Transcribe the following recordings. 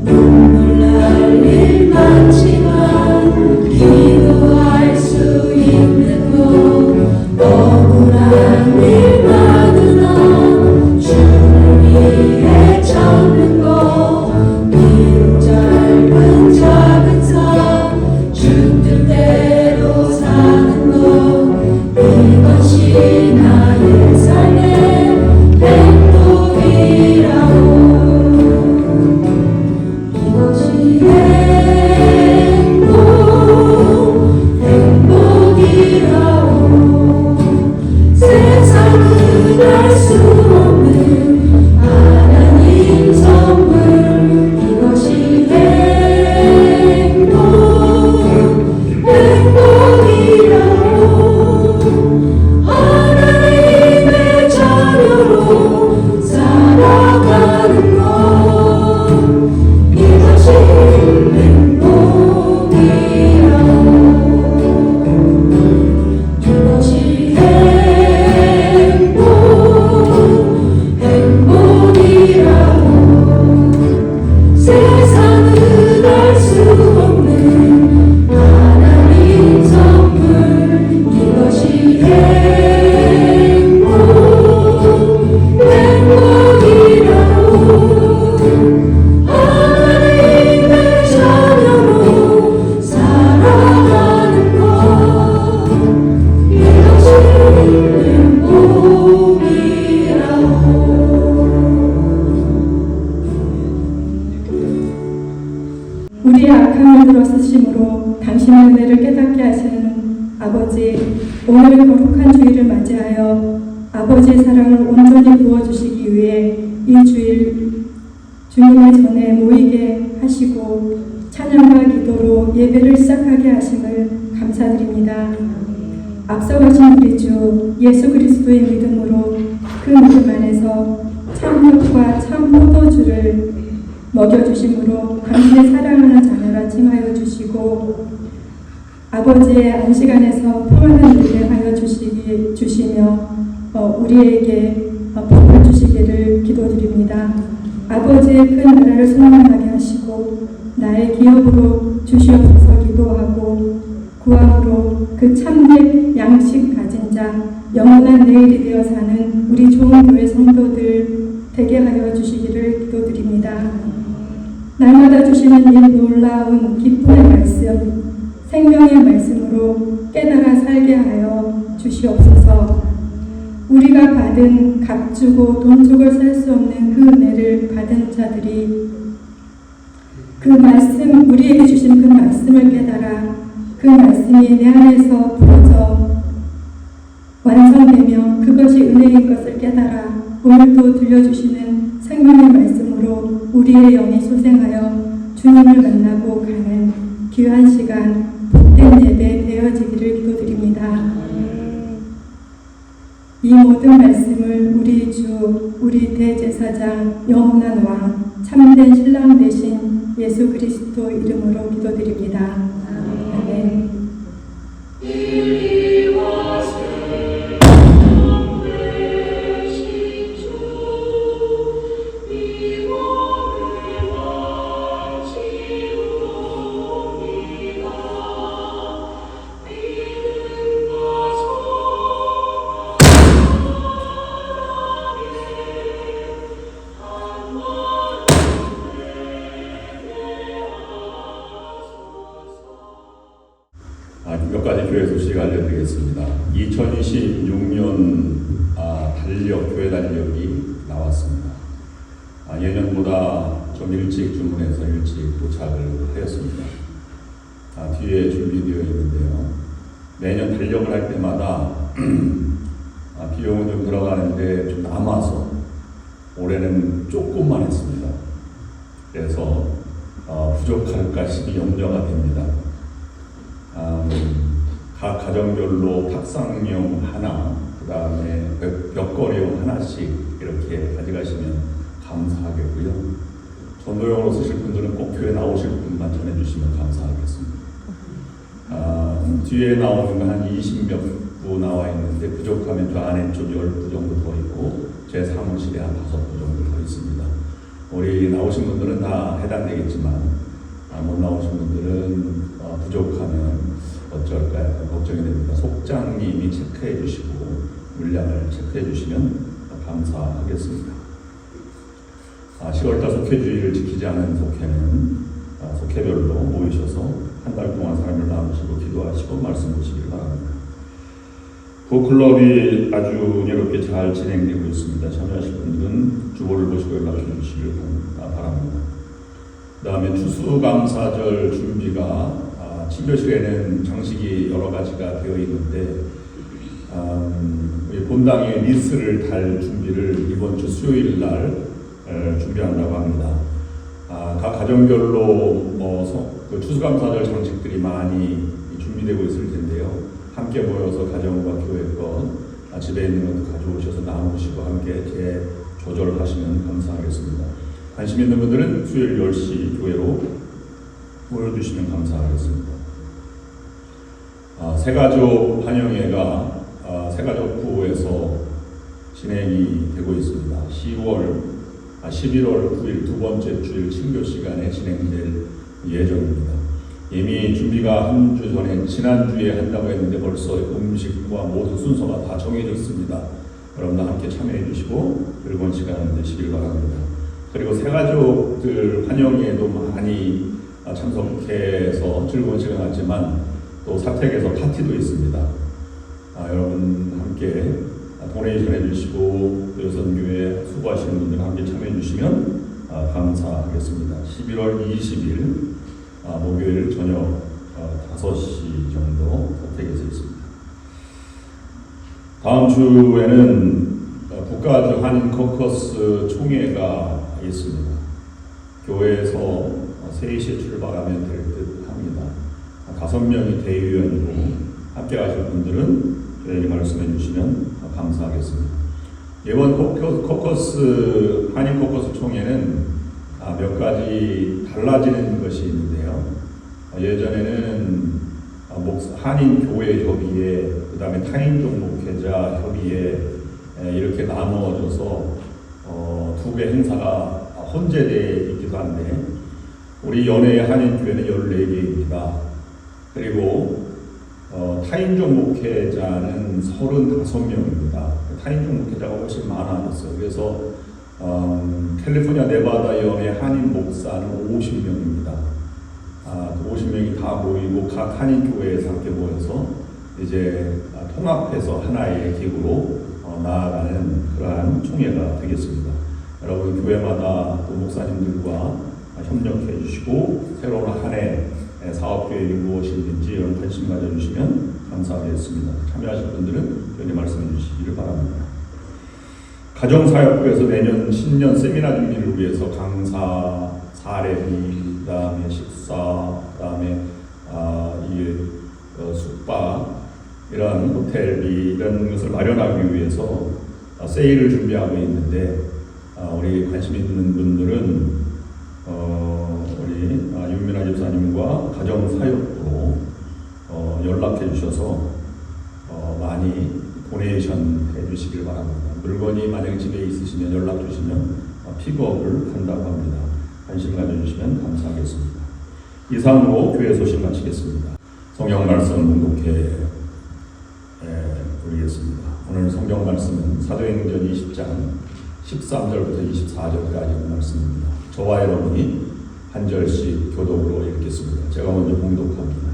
눈물 날 일 많지만 귀한 은혜를 깨닫게 하시는 아버지, 오늘 거룩한 주일을 맞이하여 아버지의 사랑을 온전히 부어주시기 위해 이 주일 주님의 전에 모이게 하시고 찬양과 기도로 예배를 시작하게 하심을 감사드립니다. 앞서가신 우리 주 예수 그리스도의 믿음으로 그 믿음 안에서 참떡과 참 포도주를 먹여주심으로 당신의 사랑하는 자녀라 칭하여 주시고 아버지의 안식 안에서 평안을 누리게 하여 주시며 우리에게 복을 주시기를 기도드립니다. 아버지의 큰 나라를 소망하게 하시고 나의 기업으로 주시옵소서 기도하고 구함으로 그 참된 양식 가진 자 영원한 내일이 되어 사는 우리 좋은 교회 성도들 되게 하여 주시기를 기도드립니다. 날마다 주시는 이 놀라운 기쁨의 말씀, 생명의 말씀으로 깨달아 살게 하여 주시옵소서. 우리가 받은 값주고 돈 주고 살 수 없는 그 은혜를 받은 자들이 그 말씀, 우리에게 주신 그 말씀을 깨달아 그 말씀이 내 안에서 부어져 완성되며 그것이 은혜인 것을 깨달아 오늘도 들려주시는 생명의 말씀으로 우리의 영이 소생하여 주님을 만나고 가는 귀한 시간, 복된 예배 되어지기를 기도드립니다. 이 모든 말씀을 우리 주, 우리 대제사장, 영원한 왕, 참된 신랑 되신 예수 그리스도 이름으로 기도드립니다. 아멘. 몇 가지 교회 소식 알려드리겠습니다. 2026년 교회 달력이 나왔습니다. 예년보다 좀 일찍 주문해서 일찍 도착을 하였습니다. 뒤에 준비되어 있는데요. 매년 달력을 할 때마다 비용은 좀 들어가는데 좀 남아서 올해는 조금만 했습니다. 그래서 부족할까 싶이 염려가 됩니다. 각 가정별로 탁상용 하나, 그 다음에 벽걸이용 하나씩 이렇게 가져가시면 감사하겠고요. 전도용으로 쓰실 분들은 꼭 교회 나오실 분만 전해주시면 감사하겠습니다. 뒤에 나오는 건 한 20몇 부 나와 있는데 부족하면 저 안에 좀 10부 정도 더 있고 제 사무실에 한 5부 정도 더 있습니다. 우리 나오신 분들은 다 해당되겠지만 못 나오신 분들은 부족하면 어쩔까 약간 걱정이 됩니다. 속장님이 체크해 주시고 물량을 체크해 주시면 감사하겠습니다. 10월달 속회주의를 지키지 않은 속회는 속회별로 모이셔서 한 달 동안 삶을 나누시고 기도하시고 말씀 보시길 바랍니다. 부클럽이 아주 은혜롭게 잘 진행되고 있습니다. 참여하실 분들은 주보를 보시고 연락해 주시길 바랍니다. 그 다음에 추수감사절 준비가 친교실에는 장식이 여러 가지가 되어 있는데 본당에 리스를 달 준비를 이번 주 수요일 날 준비한다고 합니다. 각 가정별로 그 추수감사절 장식들이 많이 준비되고 있을 텐데요. 함께 모여서 가정과 교회 것, 집에 있는 것도 가져오셔서 나누시고 함께 재조절하시면 감사하겠습니다. 관심 있는 분들은 수요일 10시 교회로 모여주시면 감사하겠습니다. 새가족 환영회가 새가족부에서 진행이 되고 있습니다. 11월 9일 두 번째 주일 친교 시간에 진행될 예정입니다. 이미 준비가 한 주 전에 지난주에 한다고 했는데 벌써 음식과 모든 순서가 다 정해졌습니다. 여러분들 함께 참여해 주시고 즐거운 시간 되시길 바랍니다. 그리고 새가족들 환영회에도 많이 참석해서 즐거운 시간 갖지만 또 사택에서 파티도 있습니다. 여러분 함께 도네이션 해주시고 여선교회 수고하시는 분들 함께 참여해 주시면 감사하겠습니다. 11월 20일 목요일 저녁 5시 정도 선택해서 있습니다. 다음 주에는 국가적 한인 코커스 총회가 있습니다. 교회에서 3시에 출발하면 될 듯 합니다. 5명이 대의원이고 함께 하실 분들은 저에게 말씀해 주시면 감사하겠습니다. 이번 코커스, 한인 코커스 총회는 몇 가지 달라지는 것이 있는데요. 예전에는 한인 교회 협의회, 그 다음에 타인종 목회자 협의회 이렇게 나누어져서 두 개 행사가 혼재되어 있기도 한데, 우리 연회의 한인교회는 14개입니다. 그리고 타인종 목회자는 35명입니다. 타인종 목회자가 훨씬 많아졌어요. 그래서 캘리포니아 네바다 연회 한인 목사는 50명입니다. 그 50명이 다 모이고 각 한인교회에서 함께 모여서 이제 통합해서 하나의 기구로 나아가는 그러한 총회가 되겠습니다. 여러분 교회마다 또 목사님들과 협력해 주시고 새로운 한 해 사업 계획이 무엇이든지 이런 관심 가져주시면 감사하겠습니다. 참여하실 분들은 여기 말씀해 주시기를 바랍니다. 가정사역부에서 내년 신년 세미나 준비를 위해서 강사, 사례비, 그 다음에 식사, 그 다음에 숙박, 이런 호텔비 이런 것을 마련하기 위해서 세일을 준비하고 있는데, 우리 관심 있는 분들은 우리 윤민아 집사님과 가정사역부로 연락해 주셔서 많이 도네이션 해주시길 바랍니다. 물건이 만약 집에 있으시면 연락 주시면 픽업을 한다고 합니다. 관심 가져주시면 감사하겠습니다. 이상으로 교회 소식 마치겠습니다. 성경 말씀 공독해 드리겠습니다. 오늘 성경 말씀은 사도행전 20장 13절부터 24절까지 말씀입니다. 저와 여러분이 한 절씩 교독으로 읽겠습니다. 제가 먼저 공독합니다.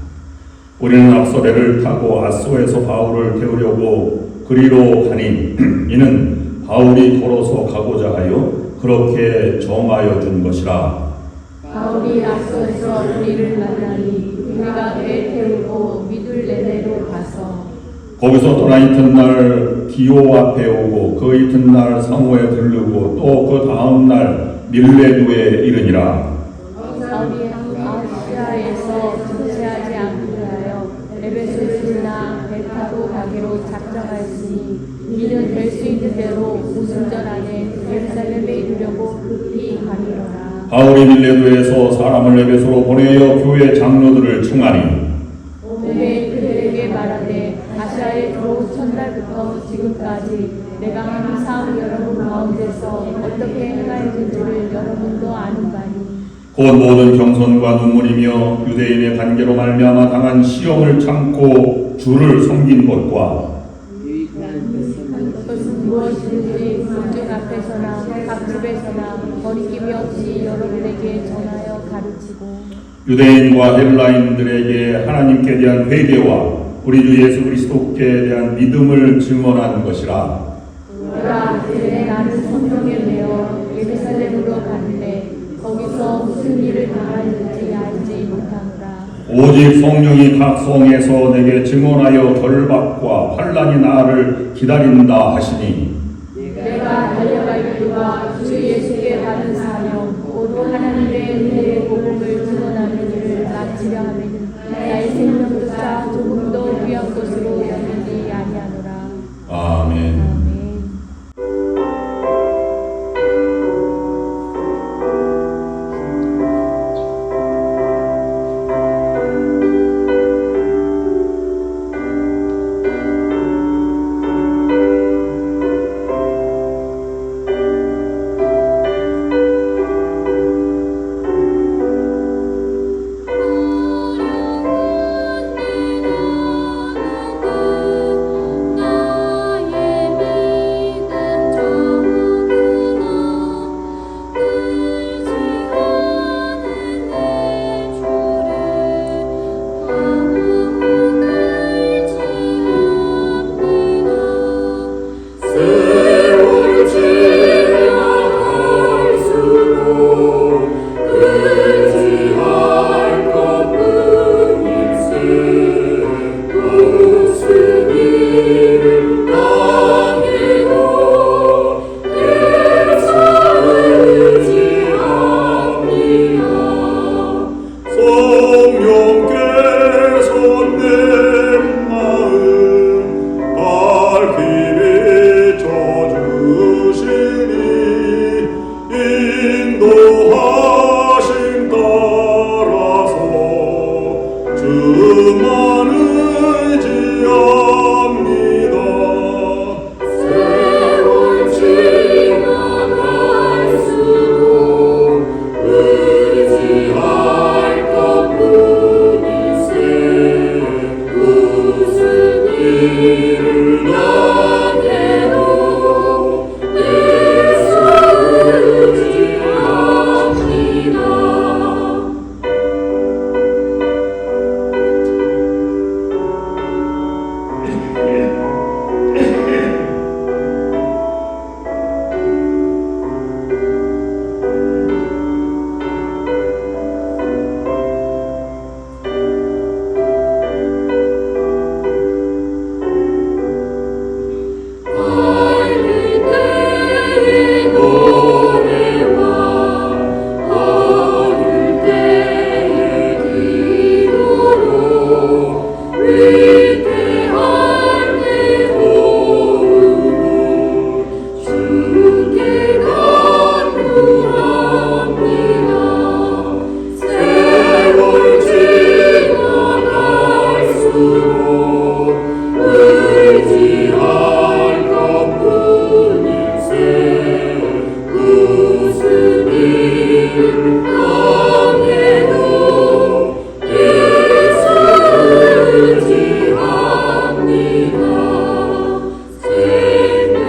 우리는 앞서 배를 타고 아소에서 바울을 태우려고 그리로 가니 이는 바울이 걸어서 가고자 하여 그렇게 정하여 준 것이라. 바울이 아소에서 우리를 만나니 우리가 배 태우고 미둘레네로 가서 거기서 또한 이튿날 기오 앞에 오고 그 이튿날 사모에 들르고 또 그 다음날 밀레도에 이르니라. 바울이 아시아에서 정체하지 않기 위하여 에베소스나 배 타고 가기로 작정하였으니 이는 될 수 있는 대로 오순절 안에 예루살렘에 이르려고 급히 가리로라. 바울이 밀레도에서 사람을 에베소로 보내어 교회 장로들을 청하니 오매 그들에게 말하되 아시아에 들어온 첫날부터 지금까지 내가 항상 여러분 가운데서 어떻게 행하였는지를 여러분도 아는 바니 곧 모든 경선과 눈물이며 유대인의 관계로 말미암아 당한 시험을 참고 주를 섬긴 것과 그것은 무엇이든지 군중 앞에서나 각 집에서나 거리낌이 없이 여러분에게 전하여 가르치고 유대인과 헬라인들에게 하나님께 대한 회개와 우리 주 예수 그리스도께 대한 믿음을 증언하는 것이라. 그러나 이제 나는 성경에 매어 예루살렘으로 가는데 거기서 무슨 일을 당하는지 알지 못하노라. 오직 성령이 각 성에서 내게 증언하여 결박과 환난이 나를 기다린다 하시니 내가 달려갈 길과 주 예수께 받은 사명 곧 하나님의 은혜의 복음을 증언하는 일을 마치려 하면 나의 생명조차 조금도 귀한 것으로 여기지 아니하노라. 아멘. 아멘. 주만 의지합니다. 세월 지나갈수록 의지할 것뿐일세. 무슨 일을 당해도 예수 의지합니다. 어릴 때의 노래와 어릴 때의 기도로 위대한 내 도움을 주께 간구합니다. 세월 지나갈수록 의지할 것뿐일세. 무슨 일을 당해도 예수 의지합니다. 생명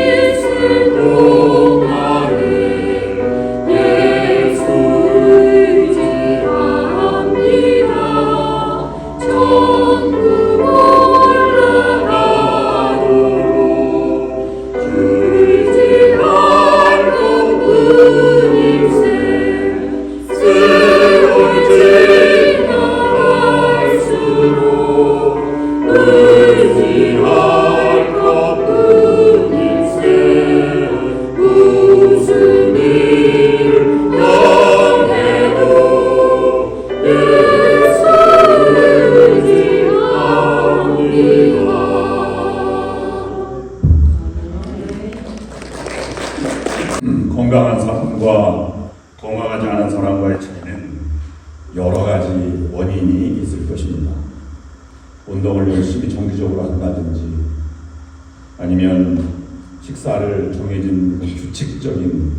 있을 동안에 예수 의지합니다. 천국 올라가도록 의지할 것뿐일세. 세월 지나갈수록 의지할 것뿐일세. 무슨 일을 당해도 예수 의지합니다. 건강한 사람과 건강하지 않은 사람과의 차이는 여러 가지 원인이 있을 것입니다. 운동을 열심히 정기적으로 한다든지, 아니면 식사를 정해진 규칙적인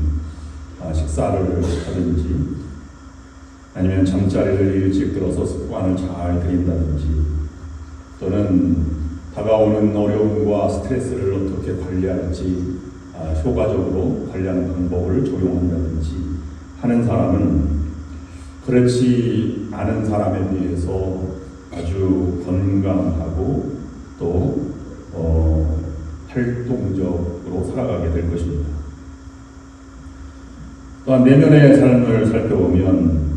식사를 하든지, 아니면 잠자리를 일찍 들어서 습관을 잘 들인다든지, 또는 다가오는 어려움과 스트레스를 어떻게 관리할지 효과적으로 관리하는 방법을 적용한다든지 하는 사람은 그렇지 않은 사람에 비해서 아주 건강하고 또 활동적으로 살아가게 될 것입니다. 또한 내면의 삶을 살펴보면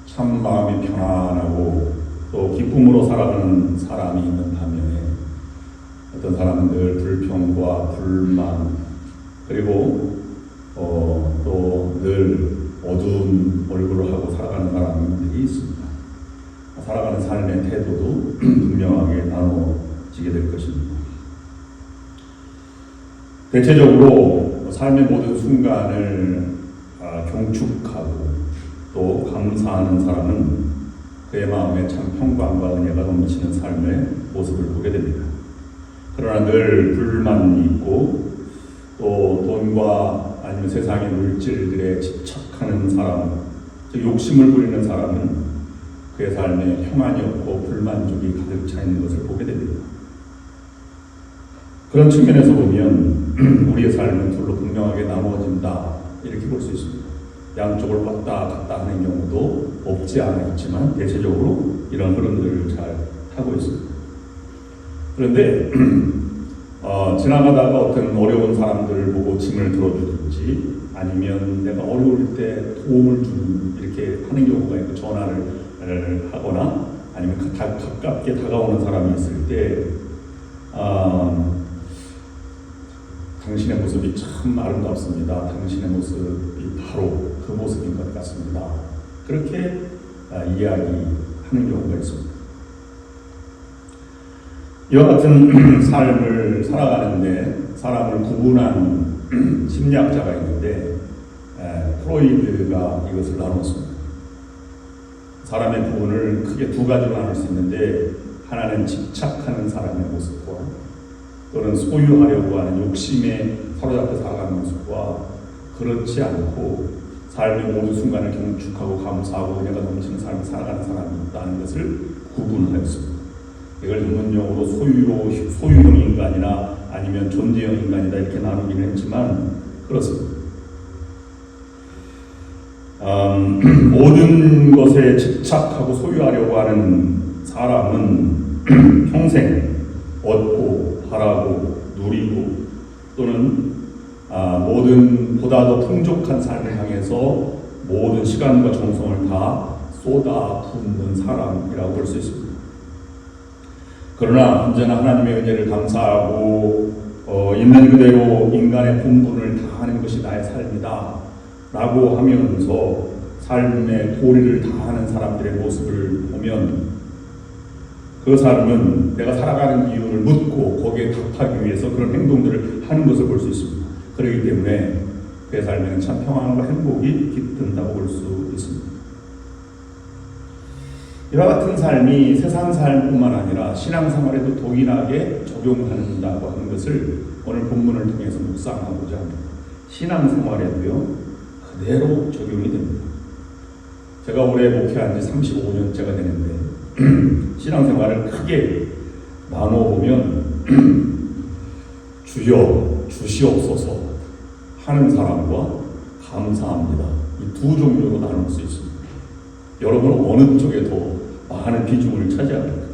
참 마음이 편안하고 또 기쁨으로 살아가는 사람이 있는 반면에 어떤 사람은 늘 불평과 불만, 그리고 또 늘 어두운 얼굴을 하고 살아가는 사람들이 있습니다. 살아가는 삶의 태도도 분명하게 나눠지게 될 것입니다. 대체적으로 삶의 모든 순간을 경축하고 또 감사하는 사람은 그의 마음에 참 평강과 은혜가 넘치는 삶의 모습을 보게 됩니다. 그러나 늘 불만이 있고 또 돈과 아니면 세상의 물질들에 집착하는 사람, 즉 욕심을 부리는 사람은 그의 삶에 평안이 없고 불만족이 가득 차 있는 것을 보게 됩니다. 그런 측면에서 보면 우리의 삶은 둘로 분명하게 나누어진다, 이렇게 볼 수 있습니다. 양쪽을 왔다 갔다 하는 경우도 없지 않아 있지만 대체적으로 이런 흐름들을 잘 타고 있습니다. 그런데 지나가다가 어떤 어려운 사람들을 보고 짐을 들어주든지, 아니면 내가 어려울 때 도움을 주는 이렇게 하는 경우가 있고, 전화를 하거나 아니면 가깝게 다가오는 사람이 있을 때 당신의 모습이 참 아름답습니다. 당신의 모습이 바로 그 모습인 것 같습니다. 그렇게 이야기하는 경우가 있습니다. 이와 같은 삶을 살아가는데 사람을 구분하는 심리학자가 있는데 프로이드가 이것을 나눴습니다. 사람의 부분을 크게 두 가지로 나눌 수 있는데, 하나는 집착하는 사람의 모습과 또는 소유하려고 하는 욕심에 사로잡혀 살아가는 모습과, 그렇지 않고 삶의 모든 순간을 경축하고 감사하고 은혜가 넘치는 삶을 살아가는 사람이 있다는 것을 구분하였습니다. 이걸 전문용어로 소유형 인간이나 아니면 존재형 인간이다 이렇게 나누기는 했지만 그렇습니다. 모든 것에 집착하고 소유하려고 하는 사람은 평생 얻고 바라고 누리고 또는 모든 보다 더 풍족한 삶을 향해서 모든 시간과 정성을 다 쏟아붓는 사람이라고 볼 수 있습니다. 그러나 언제나 하나님의 은혜를 감사하고 있는 그대로 인간의 본분을 다하는 것이 나의 삶이다 라고 하면서 삶의 도리를 다하는 사람들의 모습을 보면 그 사람은 내가 살아가는 이유를 묻고 거기에 답하기 위해서 그런 행동들을 하는 것을 볼 수 있습니다. 그렇기 때문에 그의 삶에는 참 평안과 행복이 깃든다고 볼 수 있습니다. 이와 같은 삶이 세상 삶뿐만 아니라 신앙생활에도 동일하게 적용한다고 하는 것을 오늘 본문을 통해서 묵상하고자 합니다. 신앙생활에도요 그대로 적용이 됩니다. 제가 올해 목회한 지 35년째가 되는데 신앙생활을 크게 나눠보면 주여 주시옵소서 하는 사람과 감사합니다. 이 두 종류로 나눌 수 있습니다. 여러분은 어느 쪽에 더 많은 비중을 차지합니까?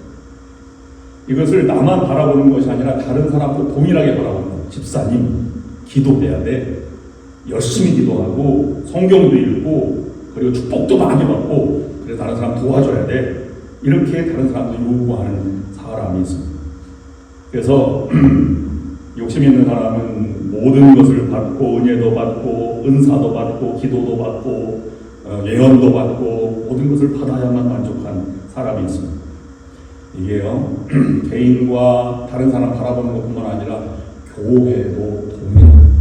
이것을 나만 바라보는 것이 아니라 다른 사람도 동일하게 바라봅니다. 집사님 기도해야 돼. 열심히 기도하고 성경도 읽고 그리고 축복도 많이 받고 그래 다른 사람 도와줘야 돼. 이렇게 다른 사람도 요구하는 사람이 있습니다. 그래서 욕심 있는 사람은 모든 것을 받고 은혜도 받고 은사도 받고 기도도 받고 예언도 받고 모든 것을 받아야만 만족한 사람이 있습니다. 이게요 개인과 다른 사람 바라보는 것뿐만 아니라 교회도 동일합니다.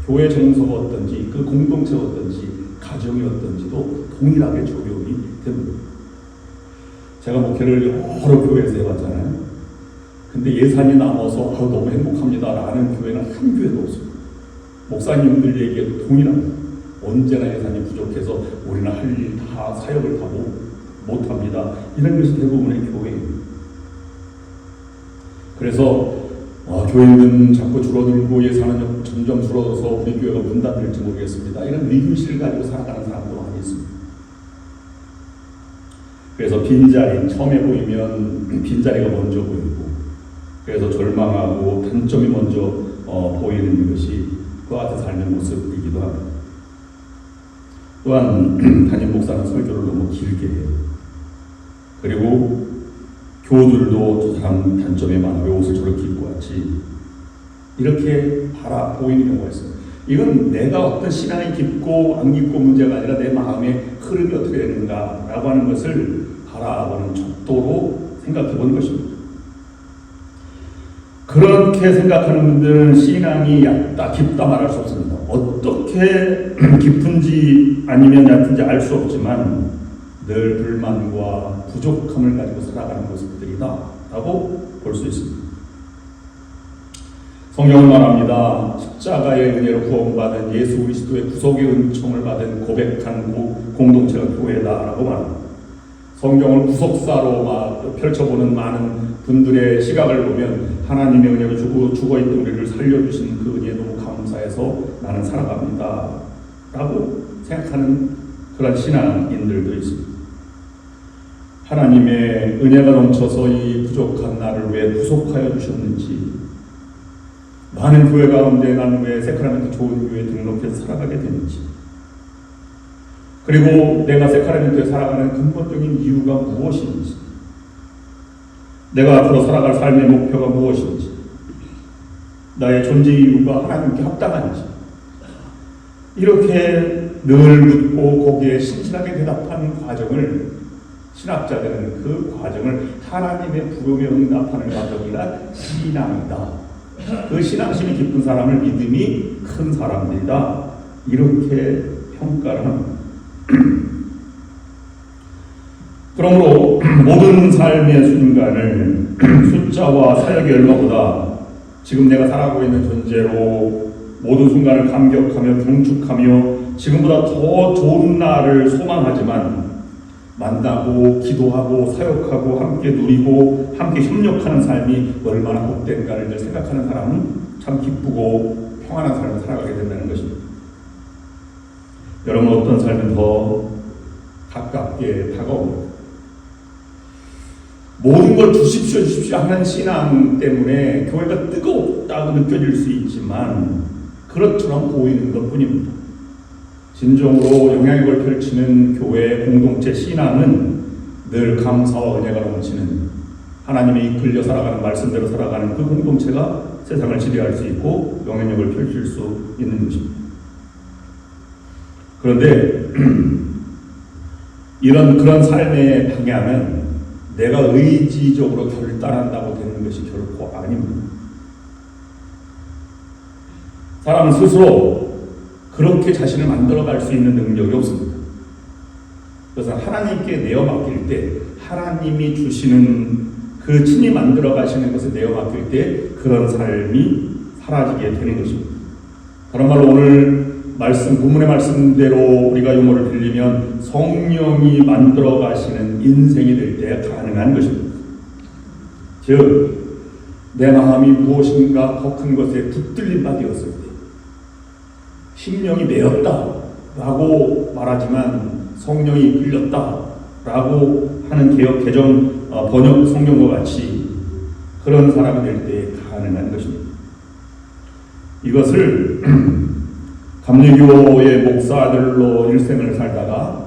교회 정서가 어떤지 그 공동체가 어떤지 가정이 어떤지도 동일하게 적용이 됩니다. 제가 목회를 여러 교회에서 해봤잖아요. 근데 예산이 남아서 너무 행복합니다 라는 교회는 한 교회도 없습니다. 목사님들 얘기에도 동일합니다. 언제나 예산이 부족해서 우리는 할 일 다 사역을 다 못합니다. 이런 것이 대부분의 교회입니다. 그래서 교회는 자꾸 줄어들고 예산은 점점 줄어들어서 우리 교회가 문 닫을지 모르겠습니다. 이런 의구심을 가지고 살아가는 사람도 많이 있습니다. 그래서 빈자리, 처음에 보이면 빈자리가 먼저 보이고 그래서 절망하고 단점이 먼저 보이는 것이 그와 같은 삶의 모습이기도 합니다. 또한 담임 목사는 설교를 너무 길게 해요. 그리고 교우들도 저 사람 단점이 많아 왜 옷을 저렇게 입고 왔지 이렇게 보이는 경우가 있습니다. 이건 내가 어떤 신앙이 깊고 안 깊고 문제가 아니라 내 마음의 흐름이 어떻게 되는가라고 하는 것을 바라보는 척도로 생각해 보는 것입니다. 그렇게 생각하는 분들은 신앙이 얕다 깊다 말할 수 없습니다. 어떻게 깊은지 아니면 얕은지 알 수 없지만 늘 불만과 부족함을 가지고 살아가는 모습들이다 라고 볼 수 있습니다. 성경은 말합니다. 십자가의 은혜로 구원받은 예수 그리스도의 구속의 은총을 받은 고백한 공동체가 교회다라고 말합니다. 성경을 구속사로 펼쳐보는 많은 분들의 시각을 보면 하나님의 은혜로 죽어있던 우리를 살려주신 그 은혜에 너무 감사해서 나는 살아갑니다 라고 생각하는 그런 신앙인들도 있습니다. 하나님의 은혜가 넘쳐서 이 부족한 나를 왜 구속하여 주셨는지 많은 교회 가운데 나는 왜 세크라멘트 좋은 교회에 등록해서 살아가게 되는지 그리고 내가 세크라멘트에 살아가는 근본적인 이유가 무엇인지 내가 앞으로 살아갈 삶의 목표가 무엇인지 나의 존재 이유가 하나님께 합당한지 이렇게 늘 묻고 거기에 신실하게 대답하는 과정을 신학자들은 그 과정을 하나님의 부름에 응답하는 과정이라 신앙이다. 그 신앙심이 깊은 사람을 믿음이 큰 사람들이다. 이렇게 평가를 합니다. 그러므로 모든 삶의 순간을 숫자와 사역의 열마보다 지금 내가 살아가고 있는 존재로 모든 순간을 감격하며 경축하며 지금보다 더 좋은 날을 소망하지만 만나고 기도하고 사역하고 함께 누리고 함께 협력하는 삶이 얼마나 복된가를 늘 생각하는 사람은 참 기쁘고 평안한 삶을 살아가게 된다는 것입니다. 여러분 어떤 삶이 더 가깝게 다가옵니까? 모든 걸 주십시오 하는 신앙 때문에 교회가 뜨겁다고 느껴질 수 있지만 그렇처럼 보이는 것뿐입니다. 진정으로 영향력을 펼치는 교회 공동체 신앙은 늘 감사와 은혜가 넘치는 하나님의 이끌려 살아가는 말씀대로 살아가는 그 공동체가 세상을 지배할 수 있고 영향력을 펼칠 수 있는 것입니다. 그런데 그런 삶의 방향은 내가 의지적으로 결단한다고 되는 것이 결코 아닙니다. 사람은 스스로 그렇게 자신을 만들어갈 수 있는 능력이 없습니다. 그래서 하나님께 내어 맡길 때 하나님이 주시는 그 친히 만들어 가시는 것을 내어 맡길 때 그런 삶이 사라지게 되는 것입니다. 그런 말로 오늘 본문의 말씀대로 우리가 용어를 빌리면 성령이 만들어 가시는 인생이 될 때 가능한 것입니다. 즉, 내 마음이 무엇인가 더 큰 것에 붙들림 바 되었을 때 심령이 매였다라고 말하지만 성령이 이끌렸다라고 하는 개정 번역 성경과 같이 그런 사람이 될 때 가능한 것입니다. 이것을 감리교의 목사들로 일생을 살다가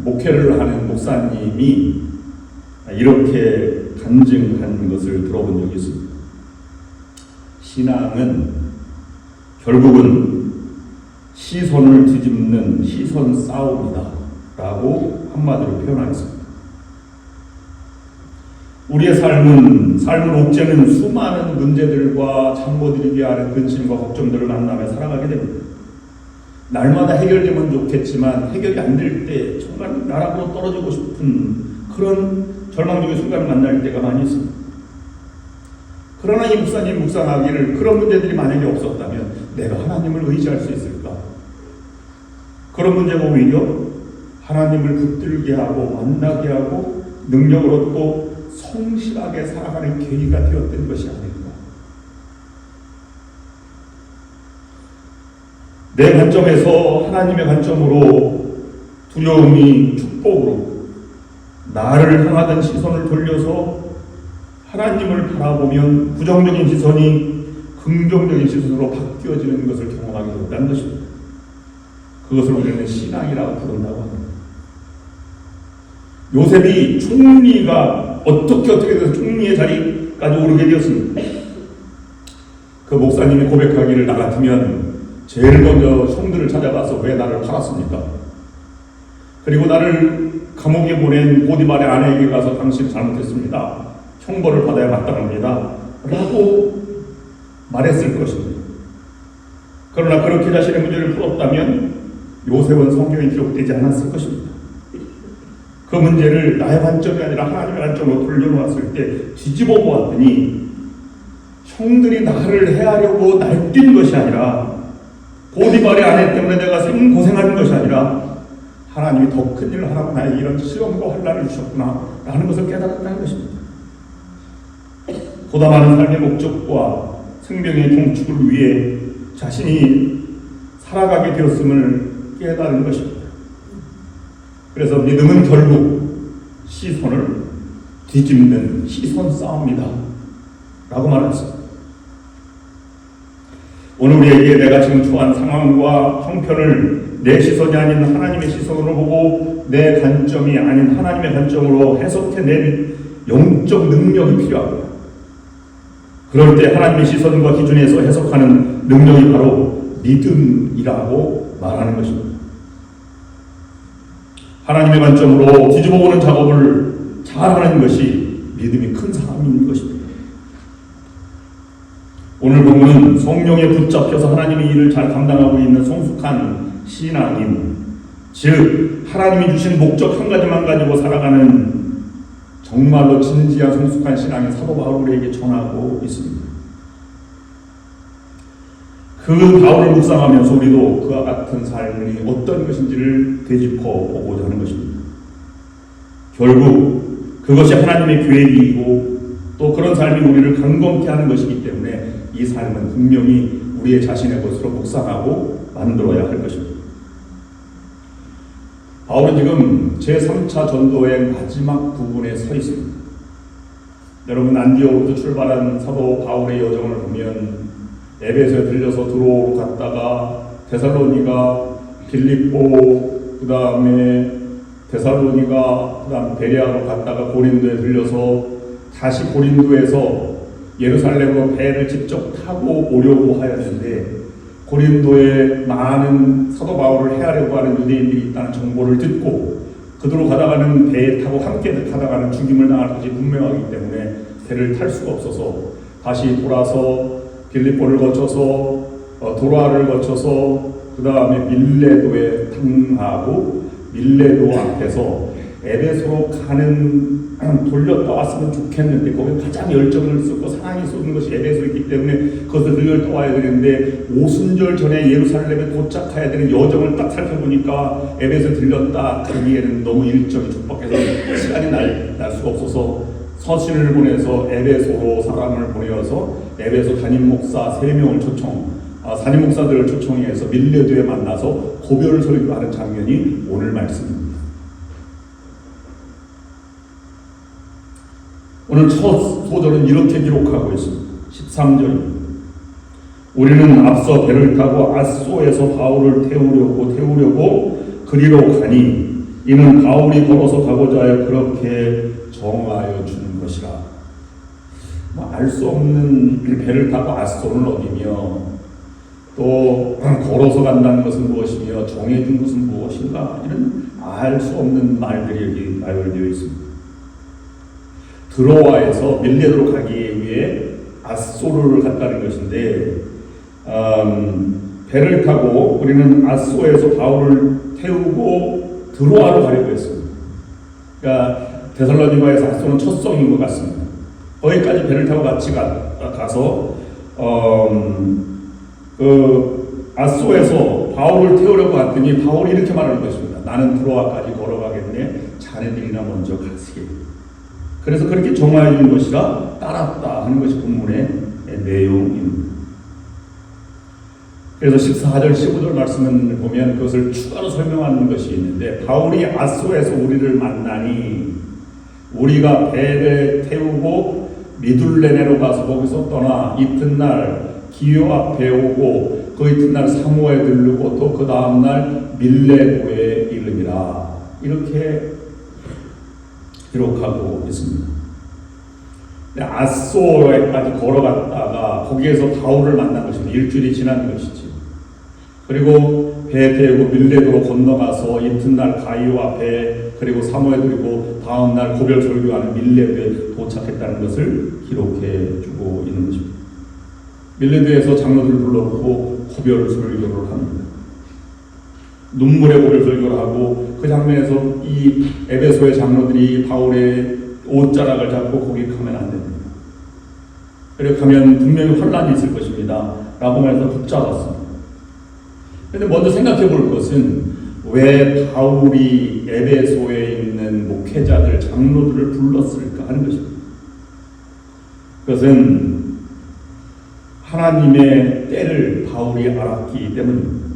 목회를 하는 목사님이 이렇게 간증한 것을 들어본 적이 있습니다. 신앙은 결국은 시선을 뒤집는 시선 싸움이다 라고 한마디로 표현하였습니다. 우리의 삶을 옥죄는 수많은 문제들과 잠 못 이루게 하는 근심과 걱정들을 만나며 살아가게 됩니다. 날마다 해결되면 좋겠지만 해결이 안 될 때 정말 나락으로 떨어지고 싶은 그런 절망적인 순간을 만날 때가 많이 있습니다. 그러나 이 목사님 묵상하기를 그런 문제들이 만약에 없었다면 내가 하나님을 의지할 수 있을까? 그런 문제가 오히려 하나님을 붙들게 하고 만나게 하고 능력을 얻고 성실하게 살아가는 계기가 되었던 것이 아닐까. 내 관점에서 하나님의 관점으로 두려움이 축복으로 나를 향하던 시선을 돌려서 하나님을 바라보면 부정적인 시선이 긍정적인 시선으로 바뀌어지는 것을 경험하게 된다는 것입니다. 그것을 우리는 신앙이라고 부른다고 합니다. 요셉이 총리가 어떻게 돼서 총리의 자리까지 오르게 되었습니다. 그 목사님이 고백하기를 나 같으면 제일 먼저 총들을 찾아가서 왜 나를 팔았습니까? 그리고 나를 감옥에 보낸 보디발의 아내에게 가서 당신이 잘못했습니다. 형벌을 받아야 마땅합니다. 라고 말했을 것입니다. 그러나 그렇게 자신의 문제를 풀었다면 요셉은 성경에 기록되지 않았을 것입니다. 그 문제를 나의 관점이 아니라 하나님의 관점으로 돌려놓았을 때 뒤집어 보았더니 형들이 나를 해하려고 날뛴 것이 아니라 보디발의 아내 때문에 내가 생고생하는 것이 아니라 하나님이 더 큰 일을 하라고 나에게 이런 시험과 환난을 주셨구나 라는 것을 깨달았다는 것입니다. 보다 많은 삶의 목적과 생명의 경축을 위해 자신이 살아가게 되었음을 깨달은 것입니다. 그래서 믿음은 결국 시선을 뒤집는 시선 싸움이다 라고 말했습니다. 오늘 우리에게 내가 지금 처한 상황과 형편을 내 시선이 아닌 하나님의 시선으로 보고 내 관점이 아닌 하나님의 관점으로 해석해낸 영적 능력이 필요합니다. 그럴 때 하나님의 시선과 기준에서 해석하는 능력이 바로 믿음이라고 말하는 것입니다. 하나님의 관점으로 뒤집어보는 작업을 잘하는 것이 믿음이 큰 사람인 것입니다. 오늘 본문은 성령에 붙잡혀서 하나님의 일을 잘 감당하고 있는 성숙한 신앙인, 즉 하나님이 주신 목적 한 가지만 가지고 살아가는 정말로 진지한 성숙한 신앙인 사도 바울에게 전하고 있습니다. 그 바울을 묵상하면서 우리도 그와 같은 삶이 어떤 것인지를 되짚어 보고자 하는 것입니다. 결국 그것이 하나님의 계획이고 또 그런 삶이 우리를 강건케 하는 것이기 때문에 이 삶은 분명히 우리의 자신의 것으로 묵상하고 만들어야 할 것입니다. 바울은 지금 제3차 전도의 마지막 부분에 서 있습니다. 여러분, 안디옥부터 출발한 사도 바울의 여정을 보면 에베소에 들려서 드로로 갔다가 데살로니가, 빌립보, 그 다음에 데살로니가, 그 다음 베레아로 갔다가 고린도에 들려서 다시 고린도에서 예루살렘으로 배를 직접 타고 오려고 하였는데 고린도에 많은 사도 바울을 해하려고 하는 유대인들이 있다는 정보를 듣고 그들로 가다가는 배에 타고 함께 가다가는 죽임을 당할 것이 분명하기 때문에 배를 탈 수가 없어서 다시 돌아서 빌립보를 거쳐서 도라를 거쳐서 그 다음에 밀레도에 탕하고 밀레도 앞에서 에베소로 가는 돌렸다 왔으면 좋겠는데 거기 가장 열정을 쏟고 사랑이 쏟는 것이 에베소이기 때문에 그것을 들렸다 와야 되는데 오순절 전에 예루살렘에 도착해야 되는 여정을 딱 살펴보니까 에베소 들렸다 가기에는 너무 일정이 촉박해서 시간이 날 수가 없어서 서신을 보내서 에베소로 사람을 보내어서 에베소 담임 목사 3명을 담임 목사들을 초청해서 밀레도에 만나서 고별 설교하는 장면이 오늘 말씀입니다. 오늘 첫 소절은 이렇게 기록하고 있습니다. 13절입니다. 우리는 앞서 배를 타고 아소에서 바울을 태우려고 그리로 가니 이는 바울이 걸어서 가고자 하여 그렇게 정하여 주는 것이라. 알 수 없는 배를 타고 아소는 어디며 또 걸어서 간다는 것은 무엇이며 정해준 것은 무엇인가, 이런 알 수 없는 말들이 여기 나열되어 있습니다. 드로아에서 밀레도로 가기 위해 아소를 갔다는 것인데 배를 타고 우리는 아소에서 바울을 태우고 드로아로 가려고 했습니다. 그러니까 데살로니가에서 아소는 첫 성인 것 같습니다. 거기까지 배를 타고 같이 가서 아소에서 바울을 태우려고 갔더니 바울이 이렇게 말하는 것입니다. 나는 드로아까지 걸어가겠네. 자네들이나 먼저 가시게. 그래서 그렇게 정하여 준 것이라 따랐다 하는 것이 본문의 내용입니다. 그래서 14절 15절 말씀을 보면 그것을 추가로 설명하는 것이 있는데 바울이 아소에서 우리를 만나니 우리가 배를 태우고 미둘레네로 가서 거기서 떠나 이튿날 기요 앞에 오고 그 이튿날 사모에 들르고 또 그 다음날 밀레도에 이르니라, 이렇게 기록하고 있습니다. 아소에까지 걸어갔다가 거기에서 바울을 만난 것입니다. 일주일이 지난 것이지. 그리고 배 태우고 밀레도로 건너가서 이튿날 가이오 앞에 그리고 사모에 들고 다음날 고별 설교하는 밀레도에 도착했다는 것을 기록해 주고 있는 것입니다. 밀레도에서 장로들을 불러놓고 고별 설교를 합니다. 눈물의 고별 설교를 하고 그 장면에서 이 에베소의 장로들이 바울의 옷자락을 잡고 거기 가면 안 됩니다. 그리고 가면 분명히 환란이 있을 것입니다 라고 말해서 붙잡았습니다. 그런데 먼저 생각해 볼 것은 왜 바울이 에베소에 있는 목회자들, 장로들을 불렀을까 하는 것입니다. 그것은 하나님의 때를 바울이 알았기 때문입니다.